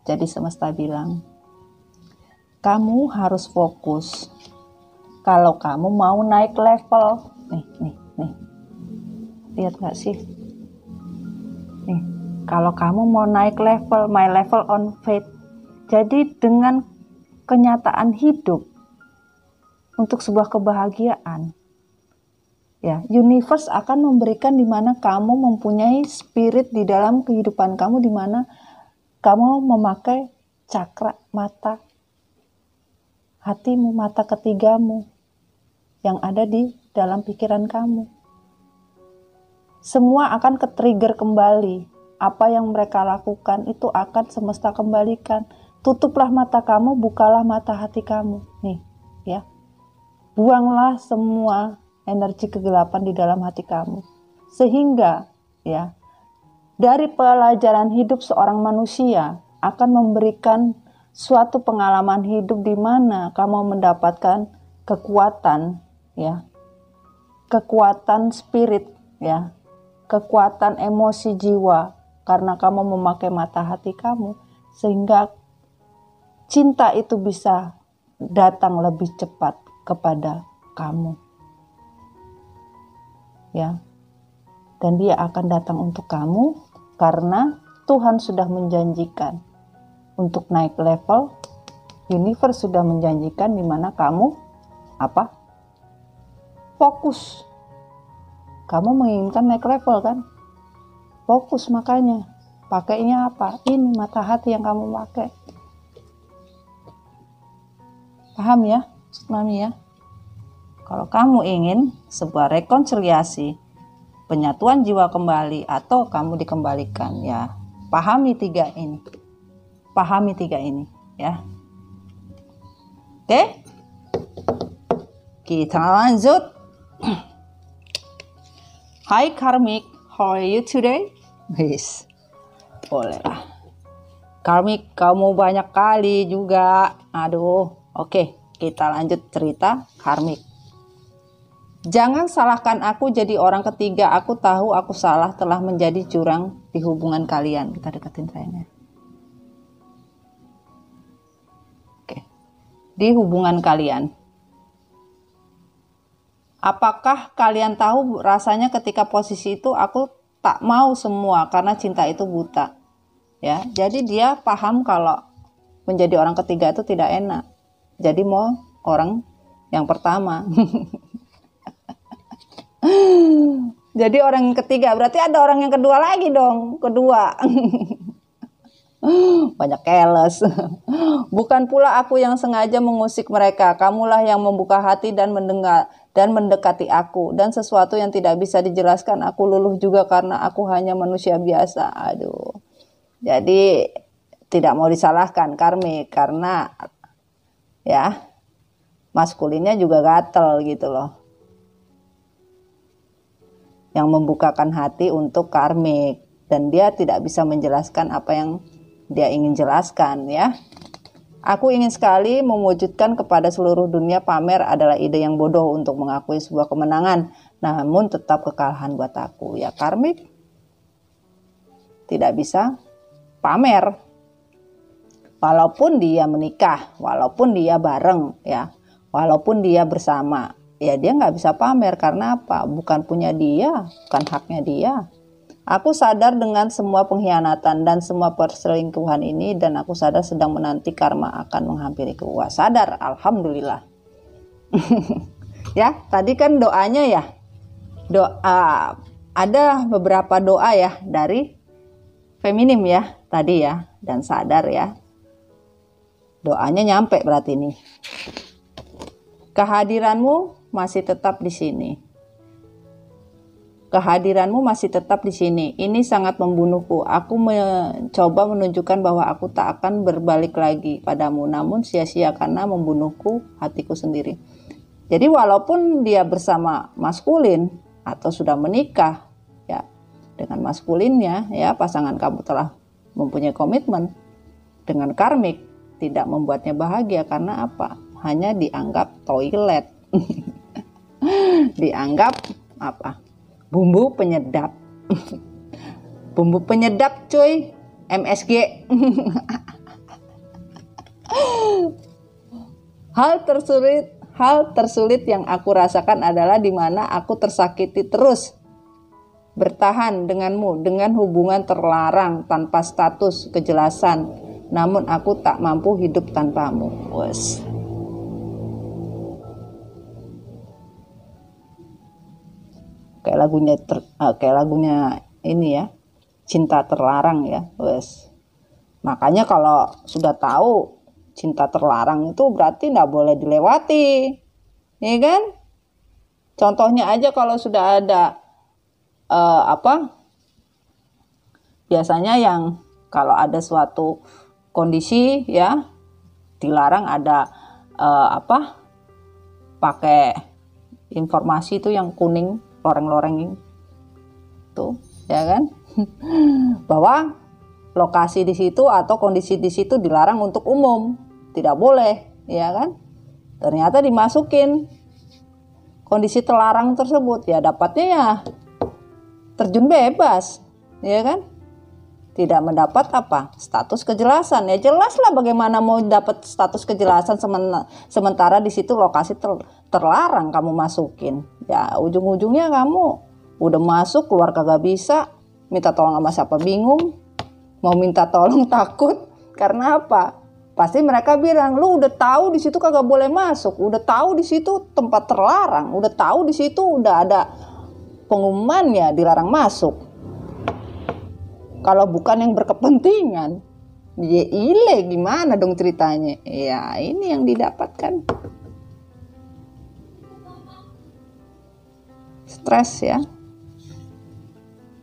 Jadi semesta bilang, kamu harus fokus. Kalau kamu mau naik level, nih. Lihat gak sih? Nih, kalau kamu mau naik level, my level on faith. Jadi dengan kenyataan hidup untuk sebuah kebahagiaan, ya, universe akan memberikan di mana kamu mempunyai spirit di dalam kehidupan kamu, di mana kamu memakai cakra mata hatimu, mata ketigamu yang ada di dalam pikiran kamu. Semua akan ke-trigger kembali. Apa yang mereka lakukan itu akan semesta kembalikan. Tutuplah mata kamu, bukalah mata hati kamu. Nih, ya. Buanglah semua energi kegelapan di dalam hati kamu, sehingga, ya, dari pelajaran hidup seorang manusia akan memberikan suatu pengalaman hidup di mana kamu mendapatkan kekuatan, ya, kekuatan spirit, ya, kekuatan emosi jiwa, karena kamu memakai mata hati kamu, sehingga cinta itu bisa datang lebih cepat kepada kamu, ya. Dan dia akan datang untuk kamu karena Tuhan sudah menjanjikan untuk naik level. Universe sudah menjanjikan di mana kamu apa? Fokus. Kamu menginginkan naik level kan? Fokus, makanya pakainya apa? Ini mata hati yang kamu pakai. Paham ya, Mami, ya? Kalau kamu ingin sebuah rekonsiliasi, penyatuan jiwa kembali, atau kamu dikembalikan, ya, pahami tiga ini. Pahami tiga ini, ya. Oke? kita lanjut. Hi Karmik, how are you today? Yes, boleh lah. Karmik, kamu banyak kali juga. Aduh, oke, kita lanjut cerita Karmik. Jangan salahkan aku jadi orang ketiga. Aku tahu aku salah telah menjadi curang di hubungan kalian. Kita deketin sayangnya. Oke. Di hubungan kalian. Apakah kalian tahu rasanya ketika posisi itu aku tak mau semua karena cinta itu buta. Ya, jadi dia paham kalau menjadi orang ketiga itu tidak enak. Jadi mau orang yang pertama. Jadi orang yang ketiga, berarti ada orang yang kedua lagi dong, kedua. Banyak keles. Bukan pula aku yang sengaja mengusik mereka. Kamulah yang membuka hati dan mendengar dan mendekati aku. Dan sesuatu yang tidak bisa dijelaskan, aku luluh juga karena aku hanya manusia biasa. Aduh. Jadi tidak mau disalahkan Karmik karena ya maskulinnya juga gatel gitu loh. Yang membukakan hati untuk Karmik dan dia tidak bisa menjelaskan apa yang dia ingin jelaskan ya. Aku ingin sekali mewujudkan kepada seluruh dunia pamer adalah ide yang bodoh untuk mengakui sebuah kemenangan, namun tetap kekalahan buat aku. Ya Karmik tidak bisa pamer. Walaupun dia menikah, walaupun dia bareng ya, walaupun dia bersama, ya dia nggak bisa pamer karena apa? Bukan punya dia, bukan haknya dia. Aku sadar dengan semua pengkhianatan dan semua perselingkuhan ini dan aku sadar sedang menanti karma akan menghampiriku. Wah, sadar, alhamdulillah. Ya, tadi kan doanya ya. Doa ada beberapa doa ya dari feminim ya tadi ya dan sadar ya. Doanya nyampe berarti nih. Kehadiranmu masih tetap di sini. Kehadiranmu masih tetap di sini. Ini sangat membunuhku. Aku mencoba menunjukkan bahwa aku tak akan berbalik lagi padamu. Namun sia-sia karena membunuhku hatiku sendiri. Jadi walaupun dia bersama maskulin atau sudah menikah ya dengan maskulinnya ya pasangan kamu telah mempunyai komitmen dengan karmik tidak membuatnya bahagia karena apa? Hanya dianggap toilet. Dianggap apa? Bumbu penyedap. Bumbu penyedap cuy. MSG. Hal tersulit yang aku rasakan adalah di mana aku tersakiti terus bertahan denganmu dengan hubungan terlarang tanpa status kejelasan. Namun aku tak mampu hidup tanpamu. Wes. Kayak lagunya ini ya, cinta terlarang ya, wes. Makanya kalau sudah tahu cinta terlarang itu berarti nggak boleh dilewati, ya kan? Contohnya aja kalau sudah ada biasanya yang kalau ada suatu kondisi ya dilarang ada pakai informasi itu yang kuning loreng-loreng itu ya kan bahwa lokasi di situ atau kondisi di situ dilarang untuk umum, tidak boleh ya kan. Ternyata dimasukin kondisi terlarang tersebut ya dapatnya ya terjun bebas ya kan, tidak mendapat apa status kejelasan. Ya jelas lah bagaimana mau dapat status kejelasan sementara di situ lokasi terlarang kamu masukin. Ya ujung-ujungnya kamu udah masuk keluar kagak bisa, minta tolong sama siapa bingung, mau minta tolong takut. Karena apa? Pasti mereka bilang lu udah tahu di situ kagak boleh masuk, udah tahu di situ tempat terlarang, udah tahu di situ udah ada pengumumannya dilarang masuk. Kalau bukan yang berkepentingan, ya ile gimana dong ceritanya? Ya ini yang didapatkan. Stres ya.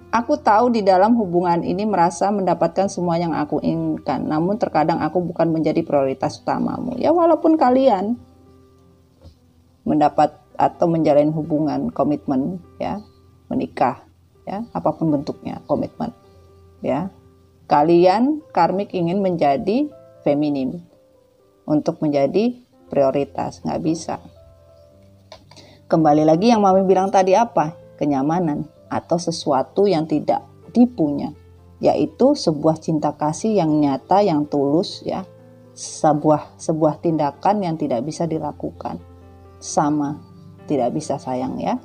Aku tahu di dalam hubungan ini merasa mendapatkan semua yang aku inginkan. Namun terkadang aku bukan menjadi prioritas utamamu. Ya walaupun kalian mendapat atau menjalin hubungan komitmen, ya, menikah, ya, apapun bentuknya komitmen, ya. Kalian karmik ingin menjadi feminim untuk menjadi prioritas, nggak bisa. Kembali lagi yang Mami bilang tadi apa? Kenyamanan atau sesuatu yang tidak dipunya, yaitu sebuah cinta kasih yang nyata, yang tulus, ya. Sebuah tindakan yang tidak bisa dilakukan. Sama, tidak bisa sayang, ya.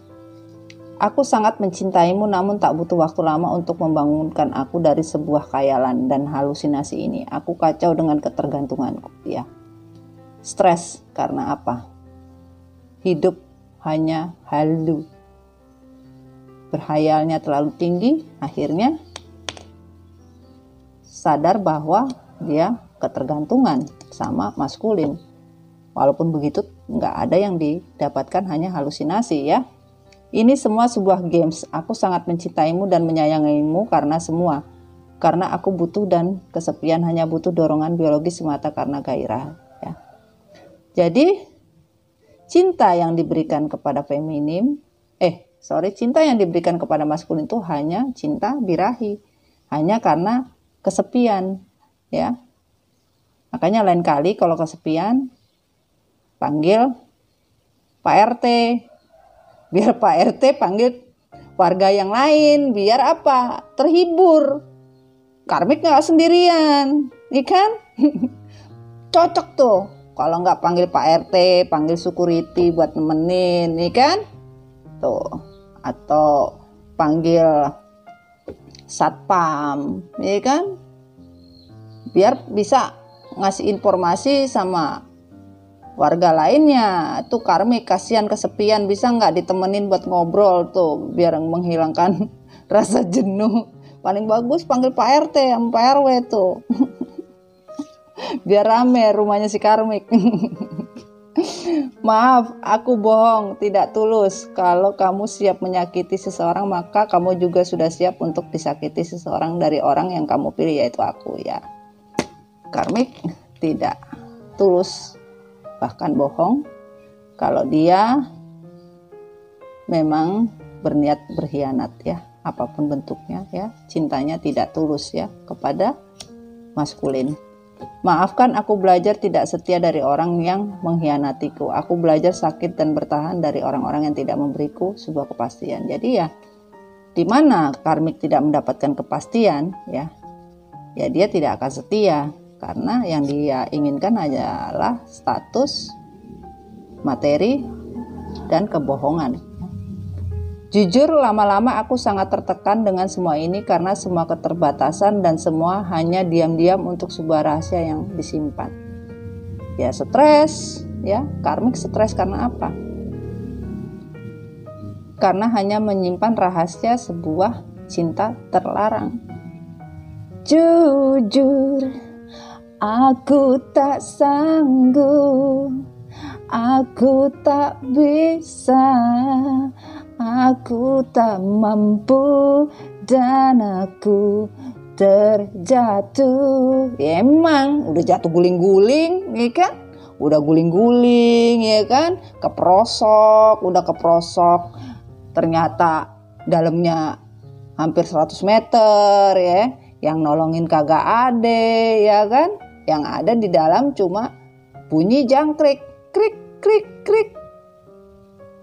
Aku sangat mencintaimu, namun tak butuh waktu lama untuk membangunkan aku dari sebuah khayalan dan halusinasi ini. Aku kacau dengan ketergantunganku, ya. Stres karena apa? Hidup hanya halu. Berhayalnya terlalu tinggi, akhirnya sadar bahwa dia ketergantungan sama maskulin. Walaupun begitu, nggak ada yang didapatkan, hanya halusinasi, ya. Ini semua sebuah games. Aku sangat mencintaimu dan menyayangimu karena semua. Karena aku butuh dan kesepian, hanya butuh dorongan biologis semata karena gairah. Ya. Jadi, cinta yang diberikan kepada cinta yang diberikan kepada maskulin itu hanya cinta birahi. Hanya karena kesepian. Ya. Makanya lain kali kalau kesepian, panggil Pak RT. Biar Pak RT panggil warga yang lain, biar apa? Terhibur. Karmik nggak sendirian, ikan? Cocok tuh. Kalau nggak panggil Pak RT, panggil security buat nemenin, ikan? Tuh. Atau panggil satpam, ikan? Biar bisa ngasih informasi sama warga lainnya. Tuh karmik kasihan kesepian, bisa nggak ditemenin buat ngobrol tuh biar menghilangkan rasa jenuh. Paling bagus panggil Pak RT sama Pak RW tuh. Biar rame rumahnya si karmik. Maaf, aku bohong, tidak tulus. Kalau kamu siap menyakiti seseorang, maka kamu juga sudah siap untuk disakiti seseorang dari orang yang kamu pilih, yaitu aku, ya. Karmik tidak tulus, bahkan bohong kalau dia memang berniat berkhianat, ya, apapun bentuknya, ya. Cintanya tidak tulus, ya, kepada maskulin. Maafkan, aku belajar tidak setia dari orang yang mengkhianatiku. Aku belajar sakit dan bertahan dari orang-orang yang tidak memberiku sebuah kepastian. Jadi, ya, di mana karmik tidak mendapatkan kepastian, ya dia tidak akan setia. Karena yang dia inginkan adalah status, materi, dan kebohongan. Jujur, lama-lama aku sangat tertekan dengan semua ini karena semua keterbatasan dan semua hanya diam-diam untuk sebuah rahasia yang disimpan. Ya, stres, ya, karmik stres karena apa? Karena hanya menyimpan rahasia sebuah cinta terlarang. Jujur, aku tak sanggup, aku tak bisa, aku tak mampu, dan aku terjatuh. Ya, emang udah jatuh guling-guling, ya kan? Udah guling-guling, ya kan? Keprosok, ternyata dalamnya hampir 100 meter, ya. Yang nolongin kagak ada, ya kan? Yang ada di dalam cuma bunyi jangkrik, krik, krik, krik.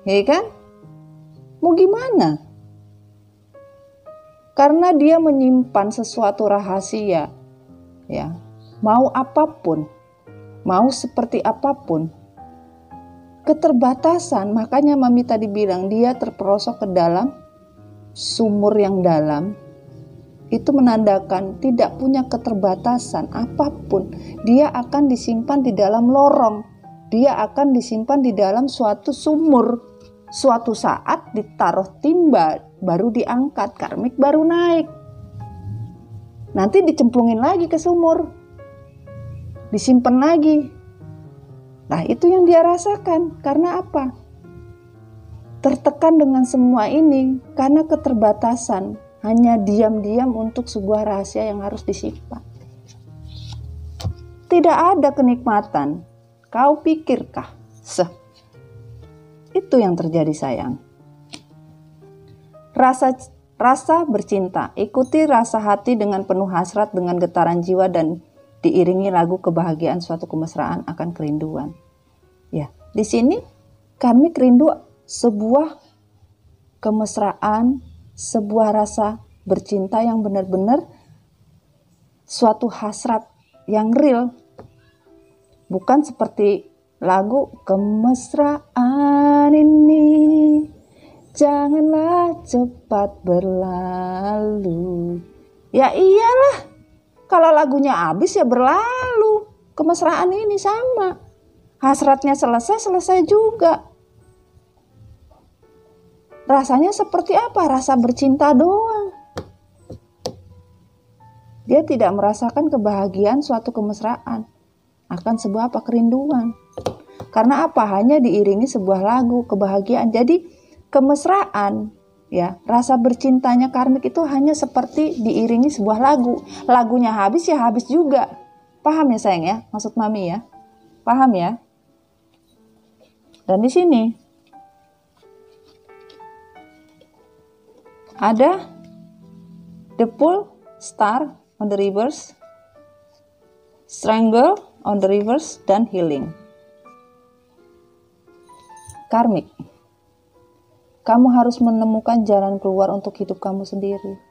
Ya kan? Mau gimana? Karena dia menyimpan sesuatu rahasia, ya. Mau apapun, mau seperti apapun, keterbatasan. Makanya Mami tadi bilang dia terperosok ke dalam sumur yang dalam. Itu menandakan tidak punya keterbatasan apapun. Dia akan disimpan di dalam lorong. Dia akan disimpan di dalam suatu sumur. Suatu saat ditaruh timba, baru diangkat, karmik baru naik. Nanti dicemplungin lagi ke sumur. Disimpan lagi. Nah, itu yang dia rasakan. Karena apa? Tertekan dengan semua ini karena keterbatasan. Hanya diam-diam untuk sebuah rahasia yang harus disimpan. Tidak ada kenikmatan. Kau pikirkah? Itu yang terjadi sayang. Rasa bercinta, ikuti rasa hati dengan penuh hasrat, dengan getaran jiwa, dan diiringi lagu kebahagiaan suatu kemesraan akan kerinduan. Ya, di sini kami rindu sebuah kemesraan, sebuah rasa bercinta yang benar-benar suatu hasrat yang real. Bukan seperti lagu kemesraan ini janganlah cepat berlalu. Ya iyalah, kalau lagunya habis ya berlalu. Kemesraan ini sama. Hasratnya selesai juga. Rasanya seperti apa? Rasa bercinta doang. Dia tidak merasakan kebahagiaan suatu kemesraan. Akan sebuah kerinduan. Karena apa? Hanya diiringi sebuah lagu kebahagiaan. Jadi kemesraan, ya, rasa bercintanya karmik itu hanya seperti diiringi sebuah lagu. Lagunya habis ya habis juga. Paham ya sayang ya? Maksud mami ya? Paham ya? Dan di sini ada the pull star on the reverse, strangle on the reverse, dan healing. Karmik. Kamu harus menemukan jalan keluar untuk hidup kamu sendiri.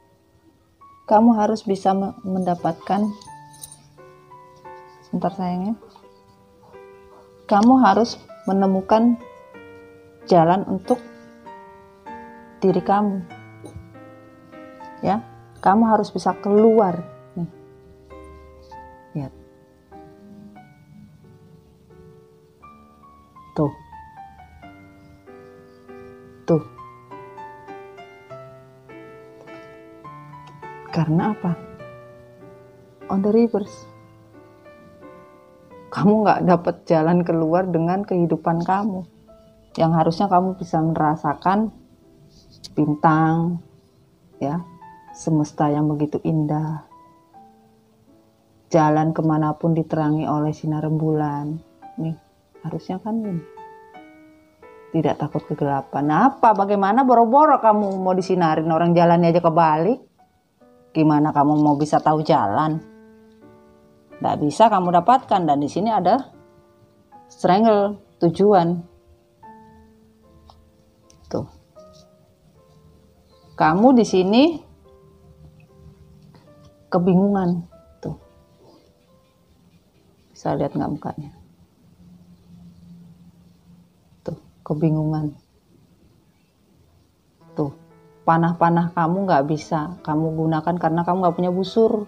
Kamu harus bisa mendapatkan, sebentar sayangnya, kamu harus menemukan jalan untuk diri kamu. Ya, kamu harus bisa keluar. Nih. Lihat. Tuh. Karena apa? On the reverse. Kamu gak dapat jalan keluar dengan kehidupan kamu. Yang harusnya kamu bisa merasakan bintang, ya, semesta yang begitu indah. Jalan kemanapun diterangi oleh sinar rembulan. Nih, harusnya kan ini. Tidak takut kegelapan. Apa? Bagaimana boro-boro kamu mau disinarin orang jalannya aja kebalik? Gimana kamu mau bisa tahu jalan? Tidak bisa kamu dapatkan. Dan di sini ada strangle, tujuan. Tuh. Kamu di sini kebingungan. Tuh. Bisa lihat nggak mukanya? Kebingungan. Tuh, panah-panah kamu nggak bisa kamu gunakan karena kamu nggak punya busur.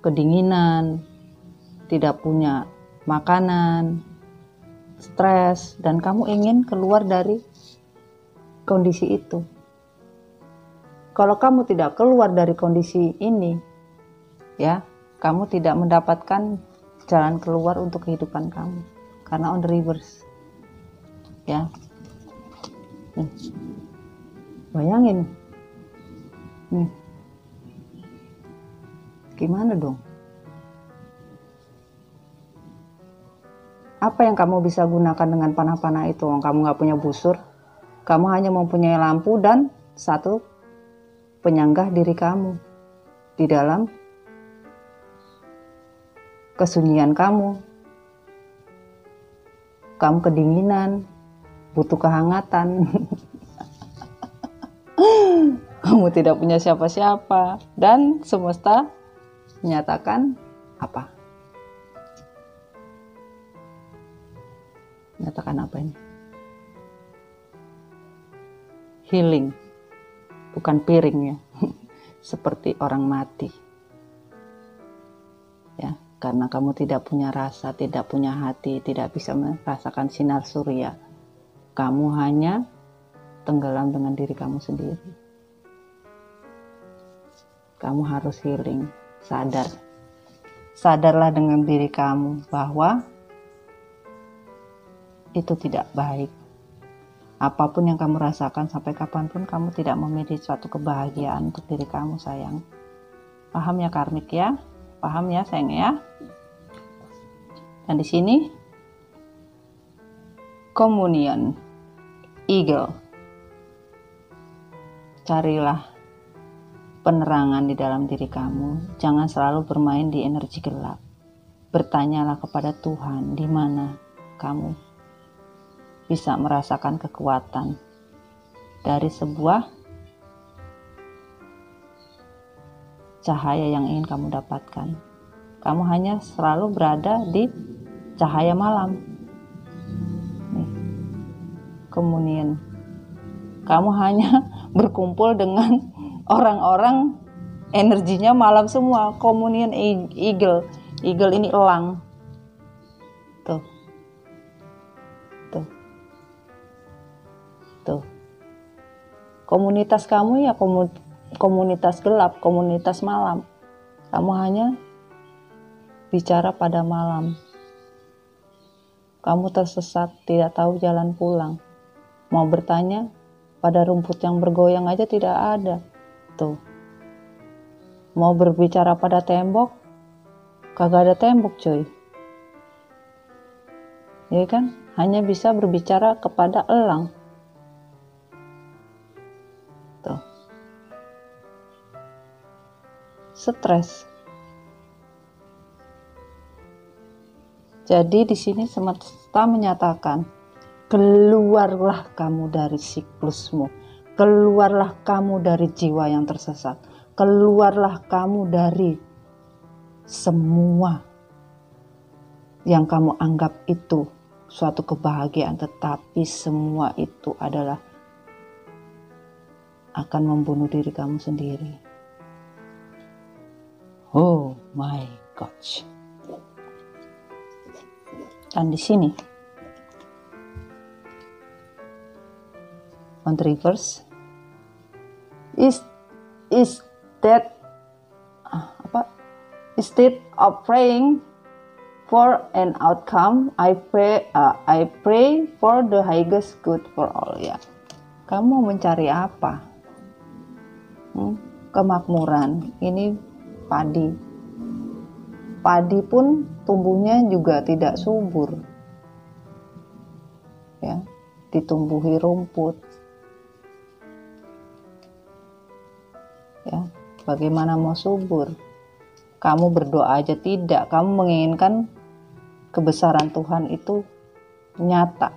Kedinginan, tidak punya makanan, stres, dan kamu ingin keluar dari kondisi itu. Kalau kamu tidak keluar dari kondisi ini, ya, kamu tidak mendapatkan jalan keluar untuk kehidupan kamu. Karena on the reverse. Ya, bayangin, nih, gimana dong? Apa yang kamu bisa gunakan dengan panah-panah itu? Kamu nggak punya busur, kamu hanya mempunyai lampu dan satu penyanggah diri kamu di dalam kesunyian kamu. Kamu kedinginan, butuh kehangatan. Kamu tidak punya siapa-siapa. Dan semesta menyatakan apa? Menyatakan apa ini? Healing. Bukan piring ya. Seperti orang mati. Ya, karena kamu tidak punya rasa, tidak punya hati, tidak bisa merasakan sinar surya. Kamu hanya tenggelam dengan diri kamu sendiri. Kamu harus healing, sadar. Sadarlah dengan diri kamu bahwa itu tidak baik. Apapun yang kamu rasakan sampai kapanpun kamu tidak memiliki suatu kebahagiaan untuk diri kamu sayang. Paham ya karmik ya? Paham ya sayang ya? Dan di sini Communion Eagle. Carilah penerangan di dalam diri kamu. Jangan selalu bermain di energi gelap. Bertanyalah kepada Tuhan di mana kamu bisa merasakan kekuatan dari sebuah cahaya yang ingin kamu dapatkan. Kamu hanya selalu berada di cahaya malam. Komunion. Kamu hanya berkumpul dengan orang-orang energinya malam semua. Komunion Eagle. Eagle ini elang. Tuh. Komunitas kamu ya komunitas gelap, komunitas malam. Kamu hanya bicara pada malam. Kamu tersesat, tidak tahu jalan pulang. Mau bertanya pada rumput yang bergoyang aja tidak ada. Tuh. Mau berbicara pada tembok, kagak ada tembok cuy. Ya kan? Hanya bisa berbicara kepada elang. Tuh. Stres. Jadi di sini semesta menyatakan, keluarlah kamu dari siklusmu, keluarlah kamu dari jiwa yang tersesat, keluarlah kamu dari semua yang kamu anggap itu suatu kebahagiaan, tetapi semua itu adalah akan membunuh diri kamu sendiri. Oh my gosh. Dan di sini on the reverse is that instead of praying for an outcome, I pray for the highest good for all. Ya, kamu mencari apa? Kemakmuran. Ini padi pun tumbuhnya juga tidak subur, ya, ditumbuhi rumput, ya, bagaimana mau subur? Kamu berdoa aja tidak, kamu menginginkan kebesaran Tuhan itu nyata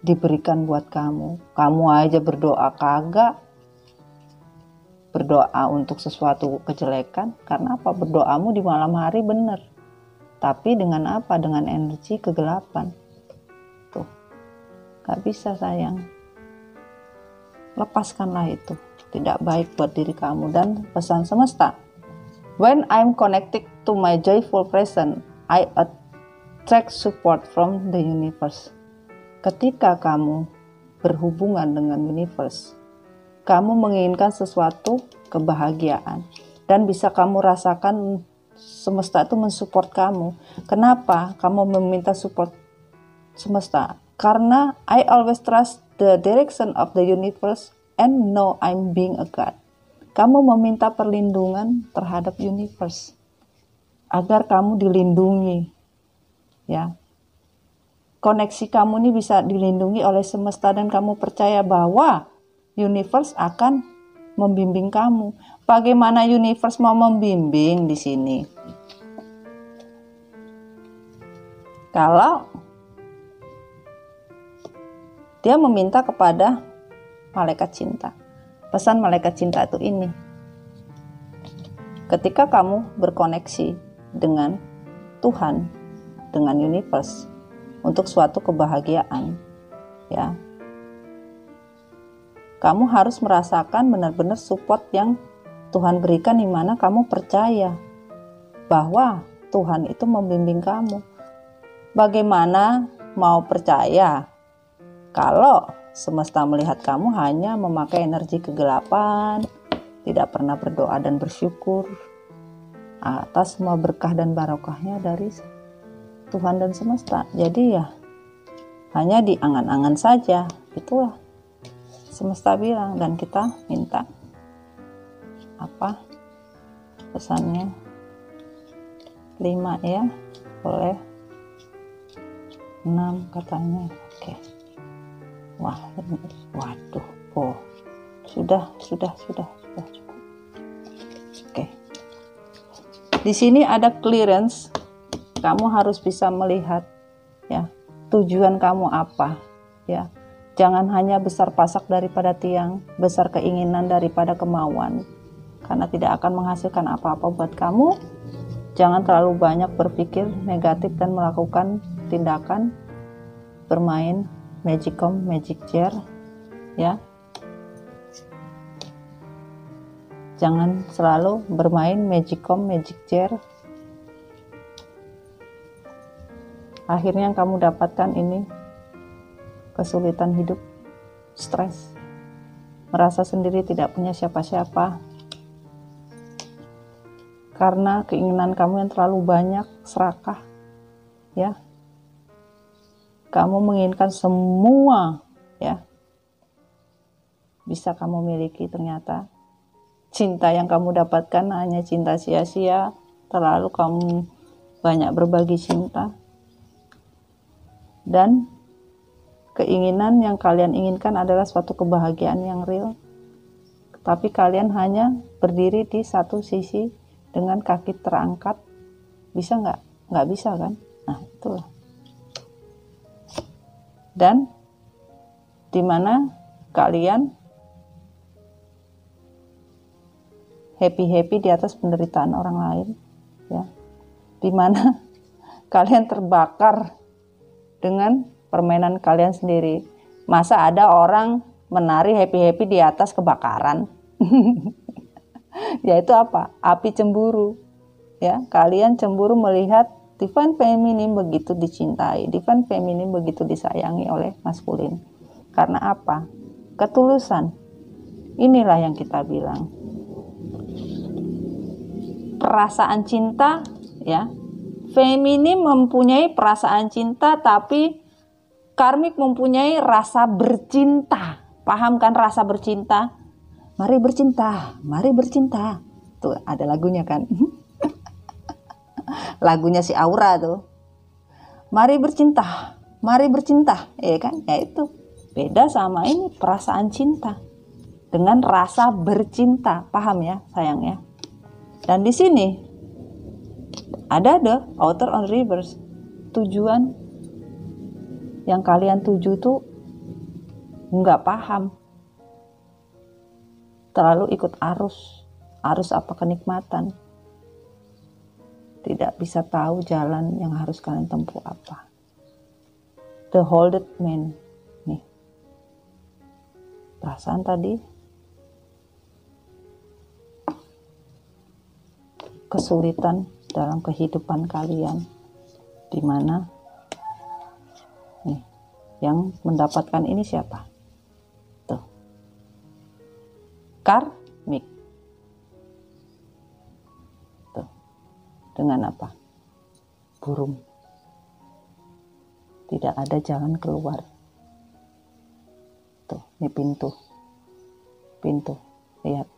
diberikan buat kamu aja berdoa kagak. Berdoa untuk sesuatu kejelekan, karena apa? Berdoamu di malam hari benar, tapi dengan apa? Dengan energi kegelapan. Tuh, gak bisa sayang. Lepaskanlah itu, tidak baik buat diri kamu. Dan pesan semesta, when I'm connected to my joyful presence, I attract support from the universe. Ketika kamu berhubungan dengan universe, kamu menginginkan sesuatu kebahagiaan dan bisa kamu rasakan semesta itu mensupport kamu. Kenapa kamu meminta support semesta? Karena I always trust the direction of the universe and know I'm being a God. Kamu meminta perlindungan terhadap universe agar kamu dilindungi, ya. Koneksi kamu ini bisa dilindungi oleh semesta dan kamu percaya bahwa universe akan membimbing kamu. Bagaimana universe mau membimbing di sini? Kalau dia meminta kepada malaikat cinta. Pesan malaikat cinta itu ini. Ketika kamu berkoneksi dengan Tuhan, dengan universe untuk suatu kebahagiaan, ya. Kamu harus merasakan benar-benar support yang Tuhan berikan, di mana kamu percaya bahwa Tuhan itu membimbing kamu. Bagaimana mau percaya kalau semesta melihat kamu hanya memakai energi kegelapan, tidak pernah berdoa dan bersyukur atas semua berkah dan barokahnya dari Tuhan dan semesta. Jadi ya hanya di angan-angan saja. Itulah semesta bilang, dan kita minta apa pesannya 5 ya, boleh 6 katanya. Oke. Wah, ini, waduh, oh, sudah cukup. Oke. Di sini ada clearance. Kamu harus bisa melihat, ya, tujuan kamu apa, ya. Jangan hanya besar pasak daripada tiang, besar keinginan daripada kemauan, karena tidak akan menghasilkan apa-apa buat kamu. Jangan terlalu banyak berpikir negatif dan melakukan tindakan bermain magicom, magic chair, ya. Jangan selalu bermain magicom, magic chair. Akhirnya yang kamu dapatkan ini kesulitan hidup, stres, merasa sendiri tidak punya siapa-siapa, karena keinginan kamu yang terlalu banyak, serakah, ya. Kamu menginginkan semua, ya, bisa kamu miliki. Ternyata cinta yang kamu dapatkan hanya cinta sia-sia, terlalu kamu banyak berbagi cinta, dan keinginan yang kalian inginkan adalah suatu kebahagiaan yang real, tapi kalian hanya berdiri di satu sisi dengan kaki terangkat. Bisa nggak? Nggak bisa kan? Nah, itulah. Dan dimana kalian happy di atas penderitaan orang lain, ya. Dimana kalian terbakar dengan permainan kalian sendiri. Masa ada orang menari happy di atas kebakaran? Yaitu apa? Api cemburu, ya. Kalian cemburu melihat divine feminine begitu dicintai, divine feminine begitu disayangi oleh maskulin. Karena apa? Ketulusan. Inilah yang kita bilang perasaan cinta, ya. Feminim mempunyai perasaan cinta, tapi karmik mempunyai rasa bercinta. Paham kan rasa bercinta? Mari bercinta, mari bercinta. Tuh ada lagunya kan? Lagunya si Aura tuh. Mari bercinta, ya kan? Ya itu beda sama ini perasaan cinta dengan rasa bercinta. Paham ya, sayang ya? Dan di sini ada the outer on reverse. Tujuan yang kalian tuju tuh nggak paham, terlalu ikut arus apa kenikmatan, tidak bisa tahu jalan yang harus kalian tempuh apa. The holded man, nih perasaan tadi, kesulitan dalam kehidupan kalian, di mana nih yang mendapatkan ini siapa? Tuh, karmik. Tuh, dengan apa? Burung. Tidak ada jalan keluar. Tuh, ini pintu, lihat.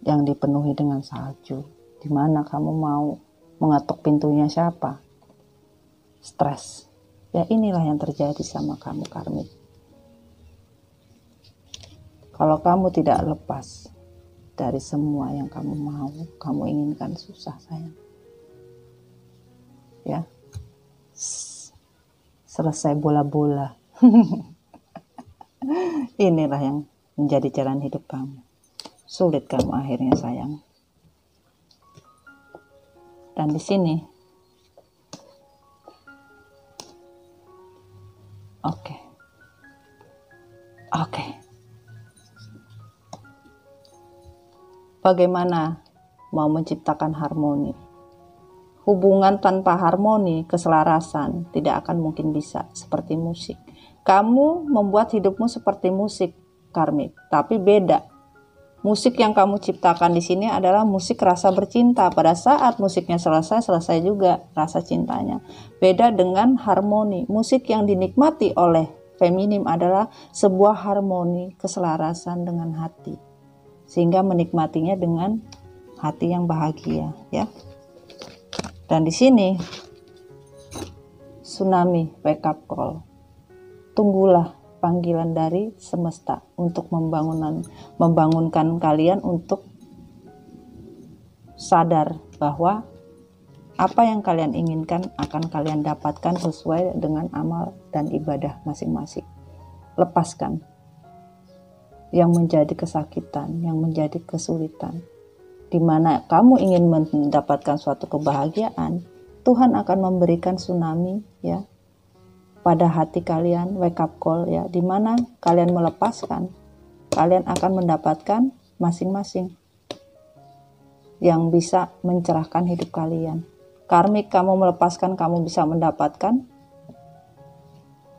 Yang dipenuhi dengan salju. Di mana kamu mau mengetuk pintunya siapa? Stres. Ya inilah yang terjadi sama kamu karmik. Kalau kamu tidak lepas dari semua yang kamu mau, kamu inginkan, susah sayang. Ya. Selesai bola-bola. Inilah yang menjadi jalan hidup kamu. Sulit kamu akhirnya sayang. Dan di sini, oke. Bagaimana mau menciptakan harmoni? Hubungan tanpa harmoni, keselarasan tidak akan mungkin bisa. Seperti musik. Kamu membuat hidupmu seperti musik karmik, tapi beda. Musik yang kamu ciptakan di sini adalah musik rasa bercinta. Pada saat musiknya selesai juga rasa cintanya. Beda dengan harmoni. Musik yang dinikmati oleh feminim adalah sebuah harmoni, keselarasan dengan hati. Sehingga menikmatinya dengan hati yang bahagia, ya. Dan di sini tsunami wake up call. Tunggulah panggilan dari semesta untuk membangunkan kalian untuk sadar bahwa apa yang kalian inginkan akan kalian dapatkan sesuai dengan amal dan ibadah masing-masing. Lepaskan yang menjadi kesakitan, yang menjadi kesulitan. Di mana kamu ingin mendapatkan suatu kebahagiaan, Tuhan akan memberikan tsunami ya pada hati kalian, wake up call ya, di mana kalian melepaskan, kalian akan mendapatkan masing-masing yang bisa mencerahkan hidup kalian. Karmik, kamu melepaskan, kamu bisa mendapatkan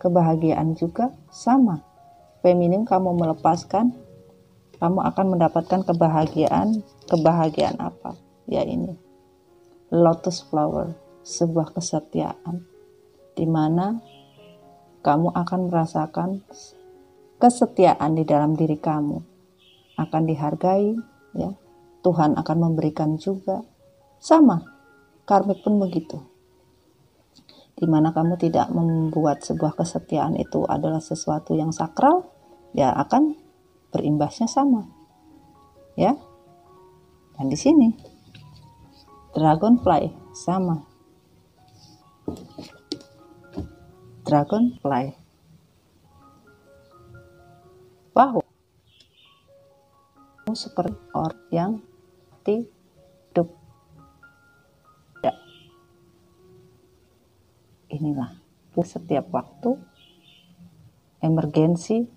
kebahagiaan juga sama. Feminim, kamu melepaskan, kamu akan mendapatkan kebahagiaan. Kebahagiaan apa? Ya ini, lotus flower, sebuah kesetiaan, di mana kamu akan merasakan kesetiaan di dalam diri kamu akan dihargai, ya. Tuhan akan memberikan juga. Sama, karmik pun begitu. Di mana kamu tidak membuat sebuah kesetiaan itu adalah sesuatu yang sakral, ya akan berimbasnya sama. Ya. Dan di sini dragonfly sama. Dragonfly. Bahwa kamu seperti orang yang hidup. Ya. Inilah setiap waktu emergensi.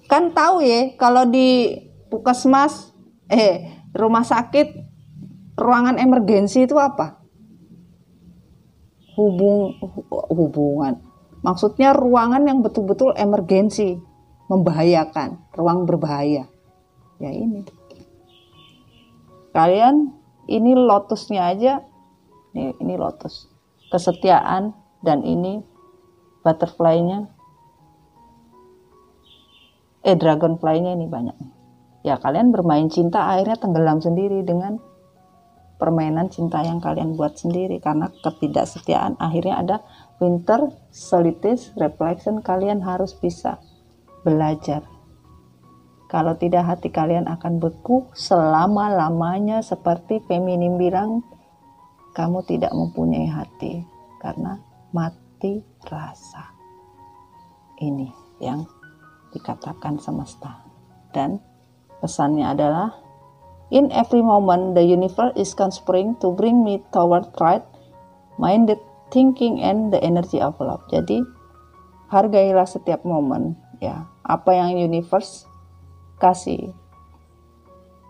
Kan tahu ya kalau di puskesmas rumah sakit ruangan emergensi itu apa? Hubungan. Maksudnya ruangan yang betul-betul emergensi, membahayakan, ruang berbahaya. Ya ini. Kalian ini lotusnya aja. Ini lotus. Kesetiaan dan ini butterfly-nya. Dragonfly-nya ini banyak. Ya kalian bermain cinta akhirnya tenggelam sendiri dengan permainan cinta yang kalian buat sendiri. Karena ketidaksetiaan akhirnya ada winter solstice reflection. Kalian harus bisa belajar. Kalau tidak hati kalian akan beku selama-lamanya. Seperti feminim bilang, kamu tidak mempunyai hati karena mati rasa. Ini yang dikatakan semesta. Dan pesannya adalah, in every moment the universe is conspiring to bring me toward right minded thinking and the energy of love. Jadi hargailah setiap momen ya. Apa yang universe kasih,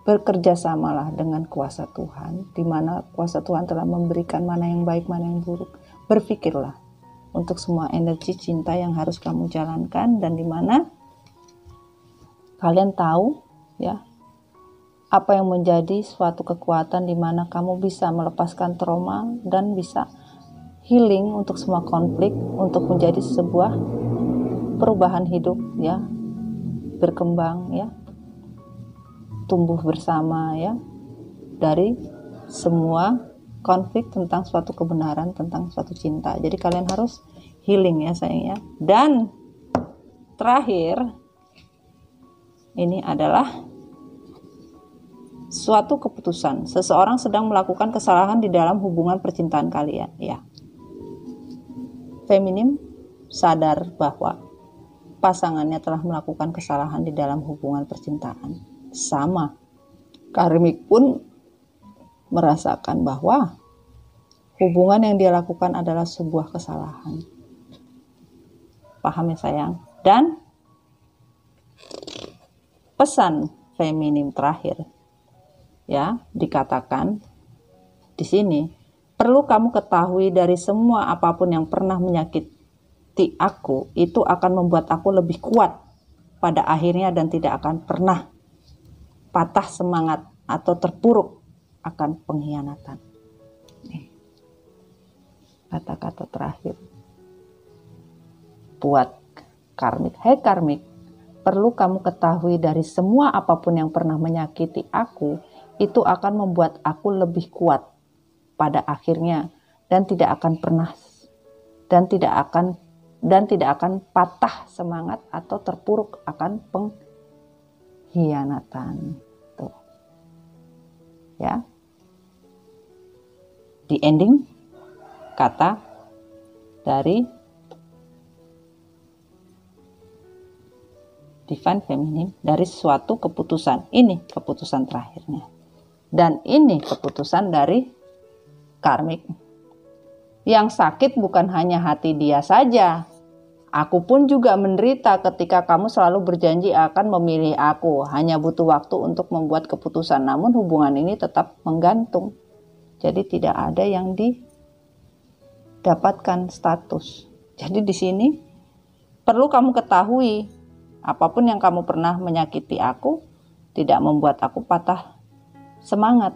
bekerja samalah dengan kuasa Tuhan, di mana kuasa Tuhan telah memberikan mana yang baik, mana yang buruk. Berpikirlah untuk semua energi cinta yang harus kamu jalankan, dan di mana kalian tahu ya apa yang menjadi suatu kekuatan di mana kamu bisa melepaskan trauma dan bisa healing untuk semua konflik, untuk menjadi sebuah perubahan hidup ya, berkembang ya, tumbuh bersama ya, dari semua konflik tentang suatu kebenaran, tentang suatu cinta. Jadi kalian harus healing ya sayang ya. Dan terakhir ini adalah suatu keputusan. Seseorang sedang melakukan kesalahan di dalam hubungan percintaan kalian ya. Feminim sadar bahwa pasangannya telah melakukan kesalahan di dalam hubungan percintaan. Sama, karmik pun merasakan bahwa hubungan yang dia lakukan adalah sebuah kesalahan. Paham ya sayang? Dan pesan feminim terakhir ya, dikatakan di sini, perlu kamu ketahui dari semua apapun yang pernah menyakiti aku, itu akan membuat aku lebih kuat pada akhirnya dan tidak akan pernah patah semangat atau terpuruk akan pengkhianatan. Nih, kata-kata terakhir buat karmik. Hai karmik, perlu kamu ketahui dari semua apapun yang pernah menyakiti aku, itu akan membuat aku lebih kuat pada akhirnya, dan tidak akan patah semangat atau terpuruk akan pengkhianatan. Tuh. Ya. Di ending kata dari Divine Feminine, dari suatu keputusan. Ini keputusan terakhirnya. Dan ini keputusan dari karmik. Yang sakit bukan hanya hati dia saja. Aku pun juga menderita ketika kamu selalu berjanji akan memilih aku. Hanya butuh waktu untuk membuat keputusan. Namun hubungan ini tetap menggantung. Jadi tidak ada yang didapatkan status. Jadi di sini perlu kamu ketahui, apapun yang kamu pernah menyakiti aku tidak membuat aku patah semangat.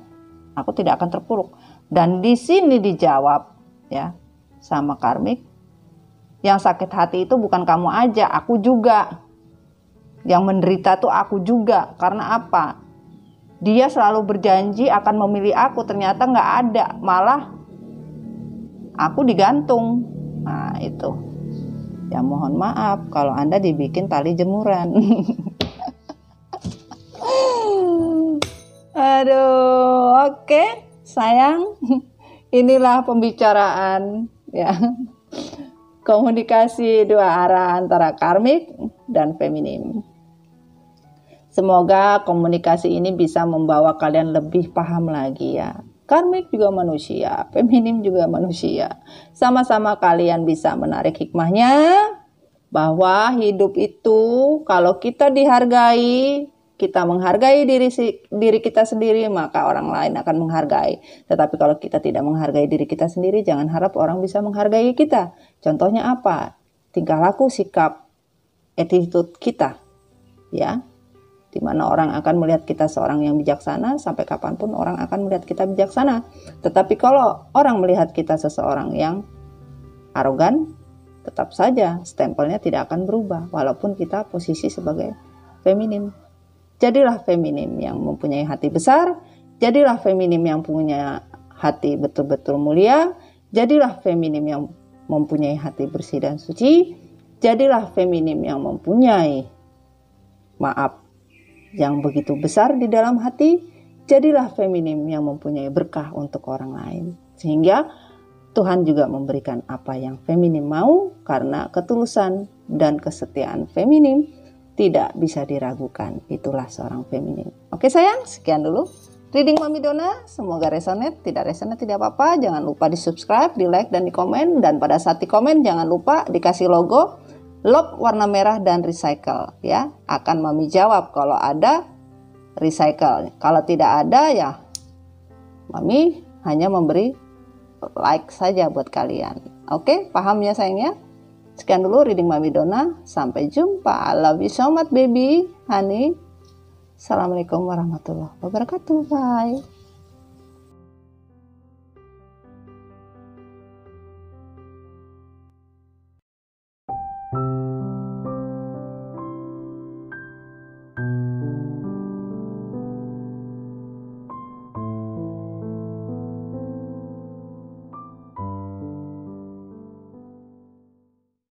Aku tidak akan terpuruk. Dan di sini dijawab ya sama karmik. Yang sakit hati itu bukan kamu aja, aku juga. Yang menderita tuh aku juga. Karena apa? Dia selalu berjanji akan memilih aku, ternyata nggak ada, malah aku digantung. Nah itu. Ya mohon maaf kalau Anda dibikin tali jemuran. Aduh, oke, sayang. Inilah pembicaraan ya. Komunikasi dua arah antara karmik dan feminim. Semoga komunikasi ini bisa membawa kalian lebih paham lagi ya. Karmik juga manusia, feminim juga manusia. Sama-sama kalian bisa menarik hikmahnya bahwa hidup itu kalau kita dihargai, kita menghargai diri kita sendiri, maka orang lain akan menghargai. Tetapi kalau kita tidak menghargai diri kita sendiri, jangan harap orang bisa menghargai kita. Contohnya apa? Tingkah laku, sikap, attitude kita. Ya. Di mana orang akan melihat kita seorang yang bijaksana, sampai kapanpun orang akan melihat kita bijaksana. Tetapi kalau orang melihat kita seseorang yang arogan, tetap saja stempelnya tidak akan berubah, walaupun kita posisi sebagai feminim. Jadilah feminim yang mempunyai hati besar, jadilah feminim yang punya hati betul-betul mulia, jadilah feminim yang mempunyai hati bersih dan suci, jadilah feminim yang mempunyai maaf yang begitu besar di dalam hati, jadilah feminim yang mempunyai berkah untuk orang lain. Sehingga Tuhan juga memberikan apa yang feminim mau, karena ketulusan dan kesetiaan feminim tidak bisa diragukan. Itulah seorang feminim. Oke sayang, sekian dulu reading Mami Dona. Semoga resonate, tidak resonate tidak apa-apa. Jangan lupa di subscribe, di like, dan di komen. Dan pada saat di komen jangan lupa dikasih logo love warna merah dan recycle ya. Akan Mami jawab kalau ada recycle. Kalau tidak ada ya Mami hanya memberi like saja buat kalian. Oke, paham ya sayangnya? Sekian dulu reading Mami Dona. Sampai jumpa. I love you so much baby, honey. Assalamualaikum warahmatullahi wabarakatuh. Bye.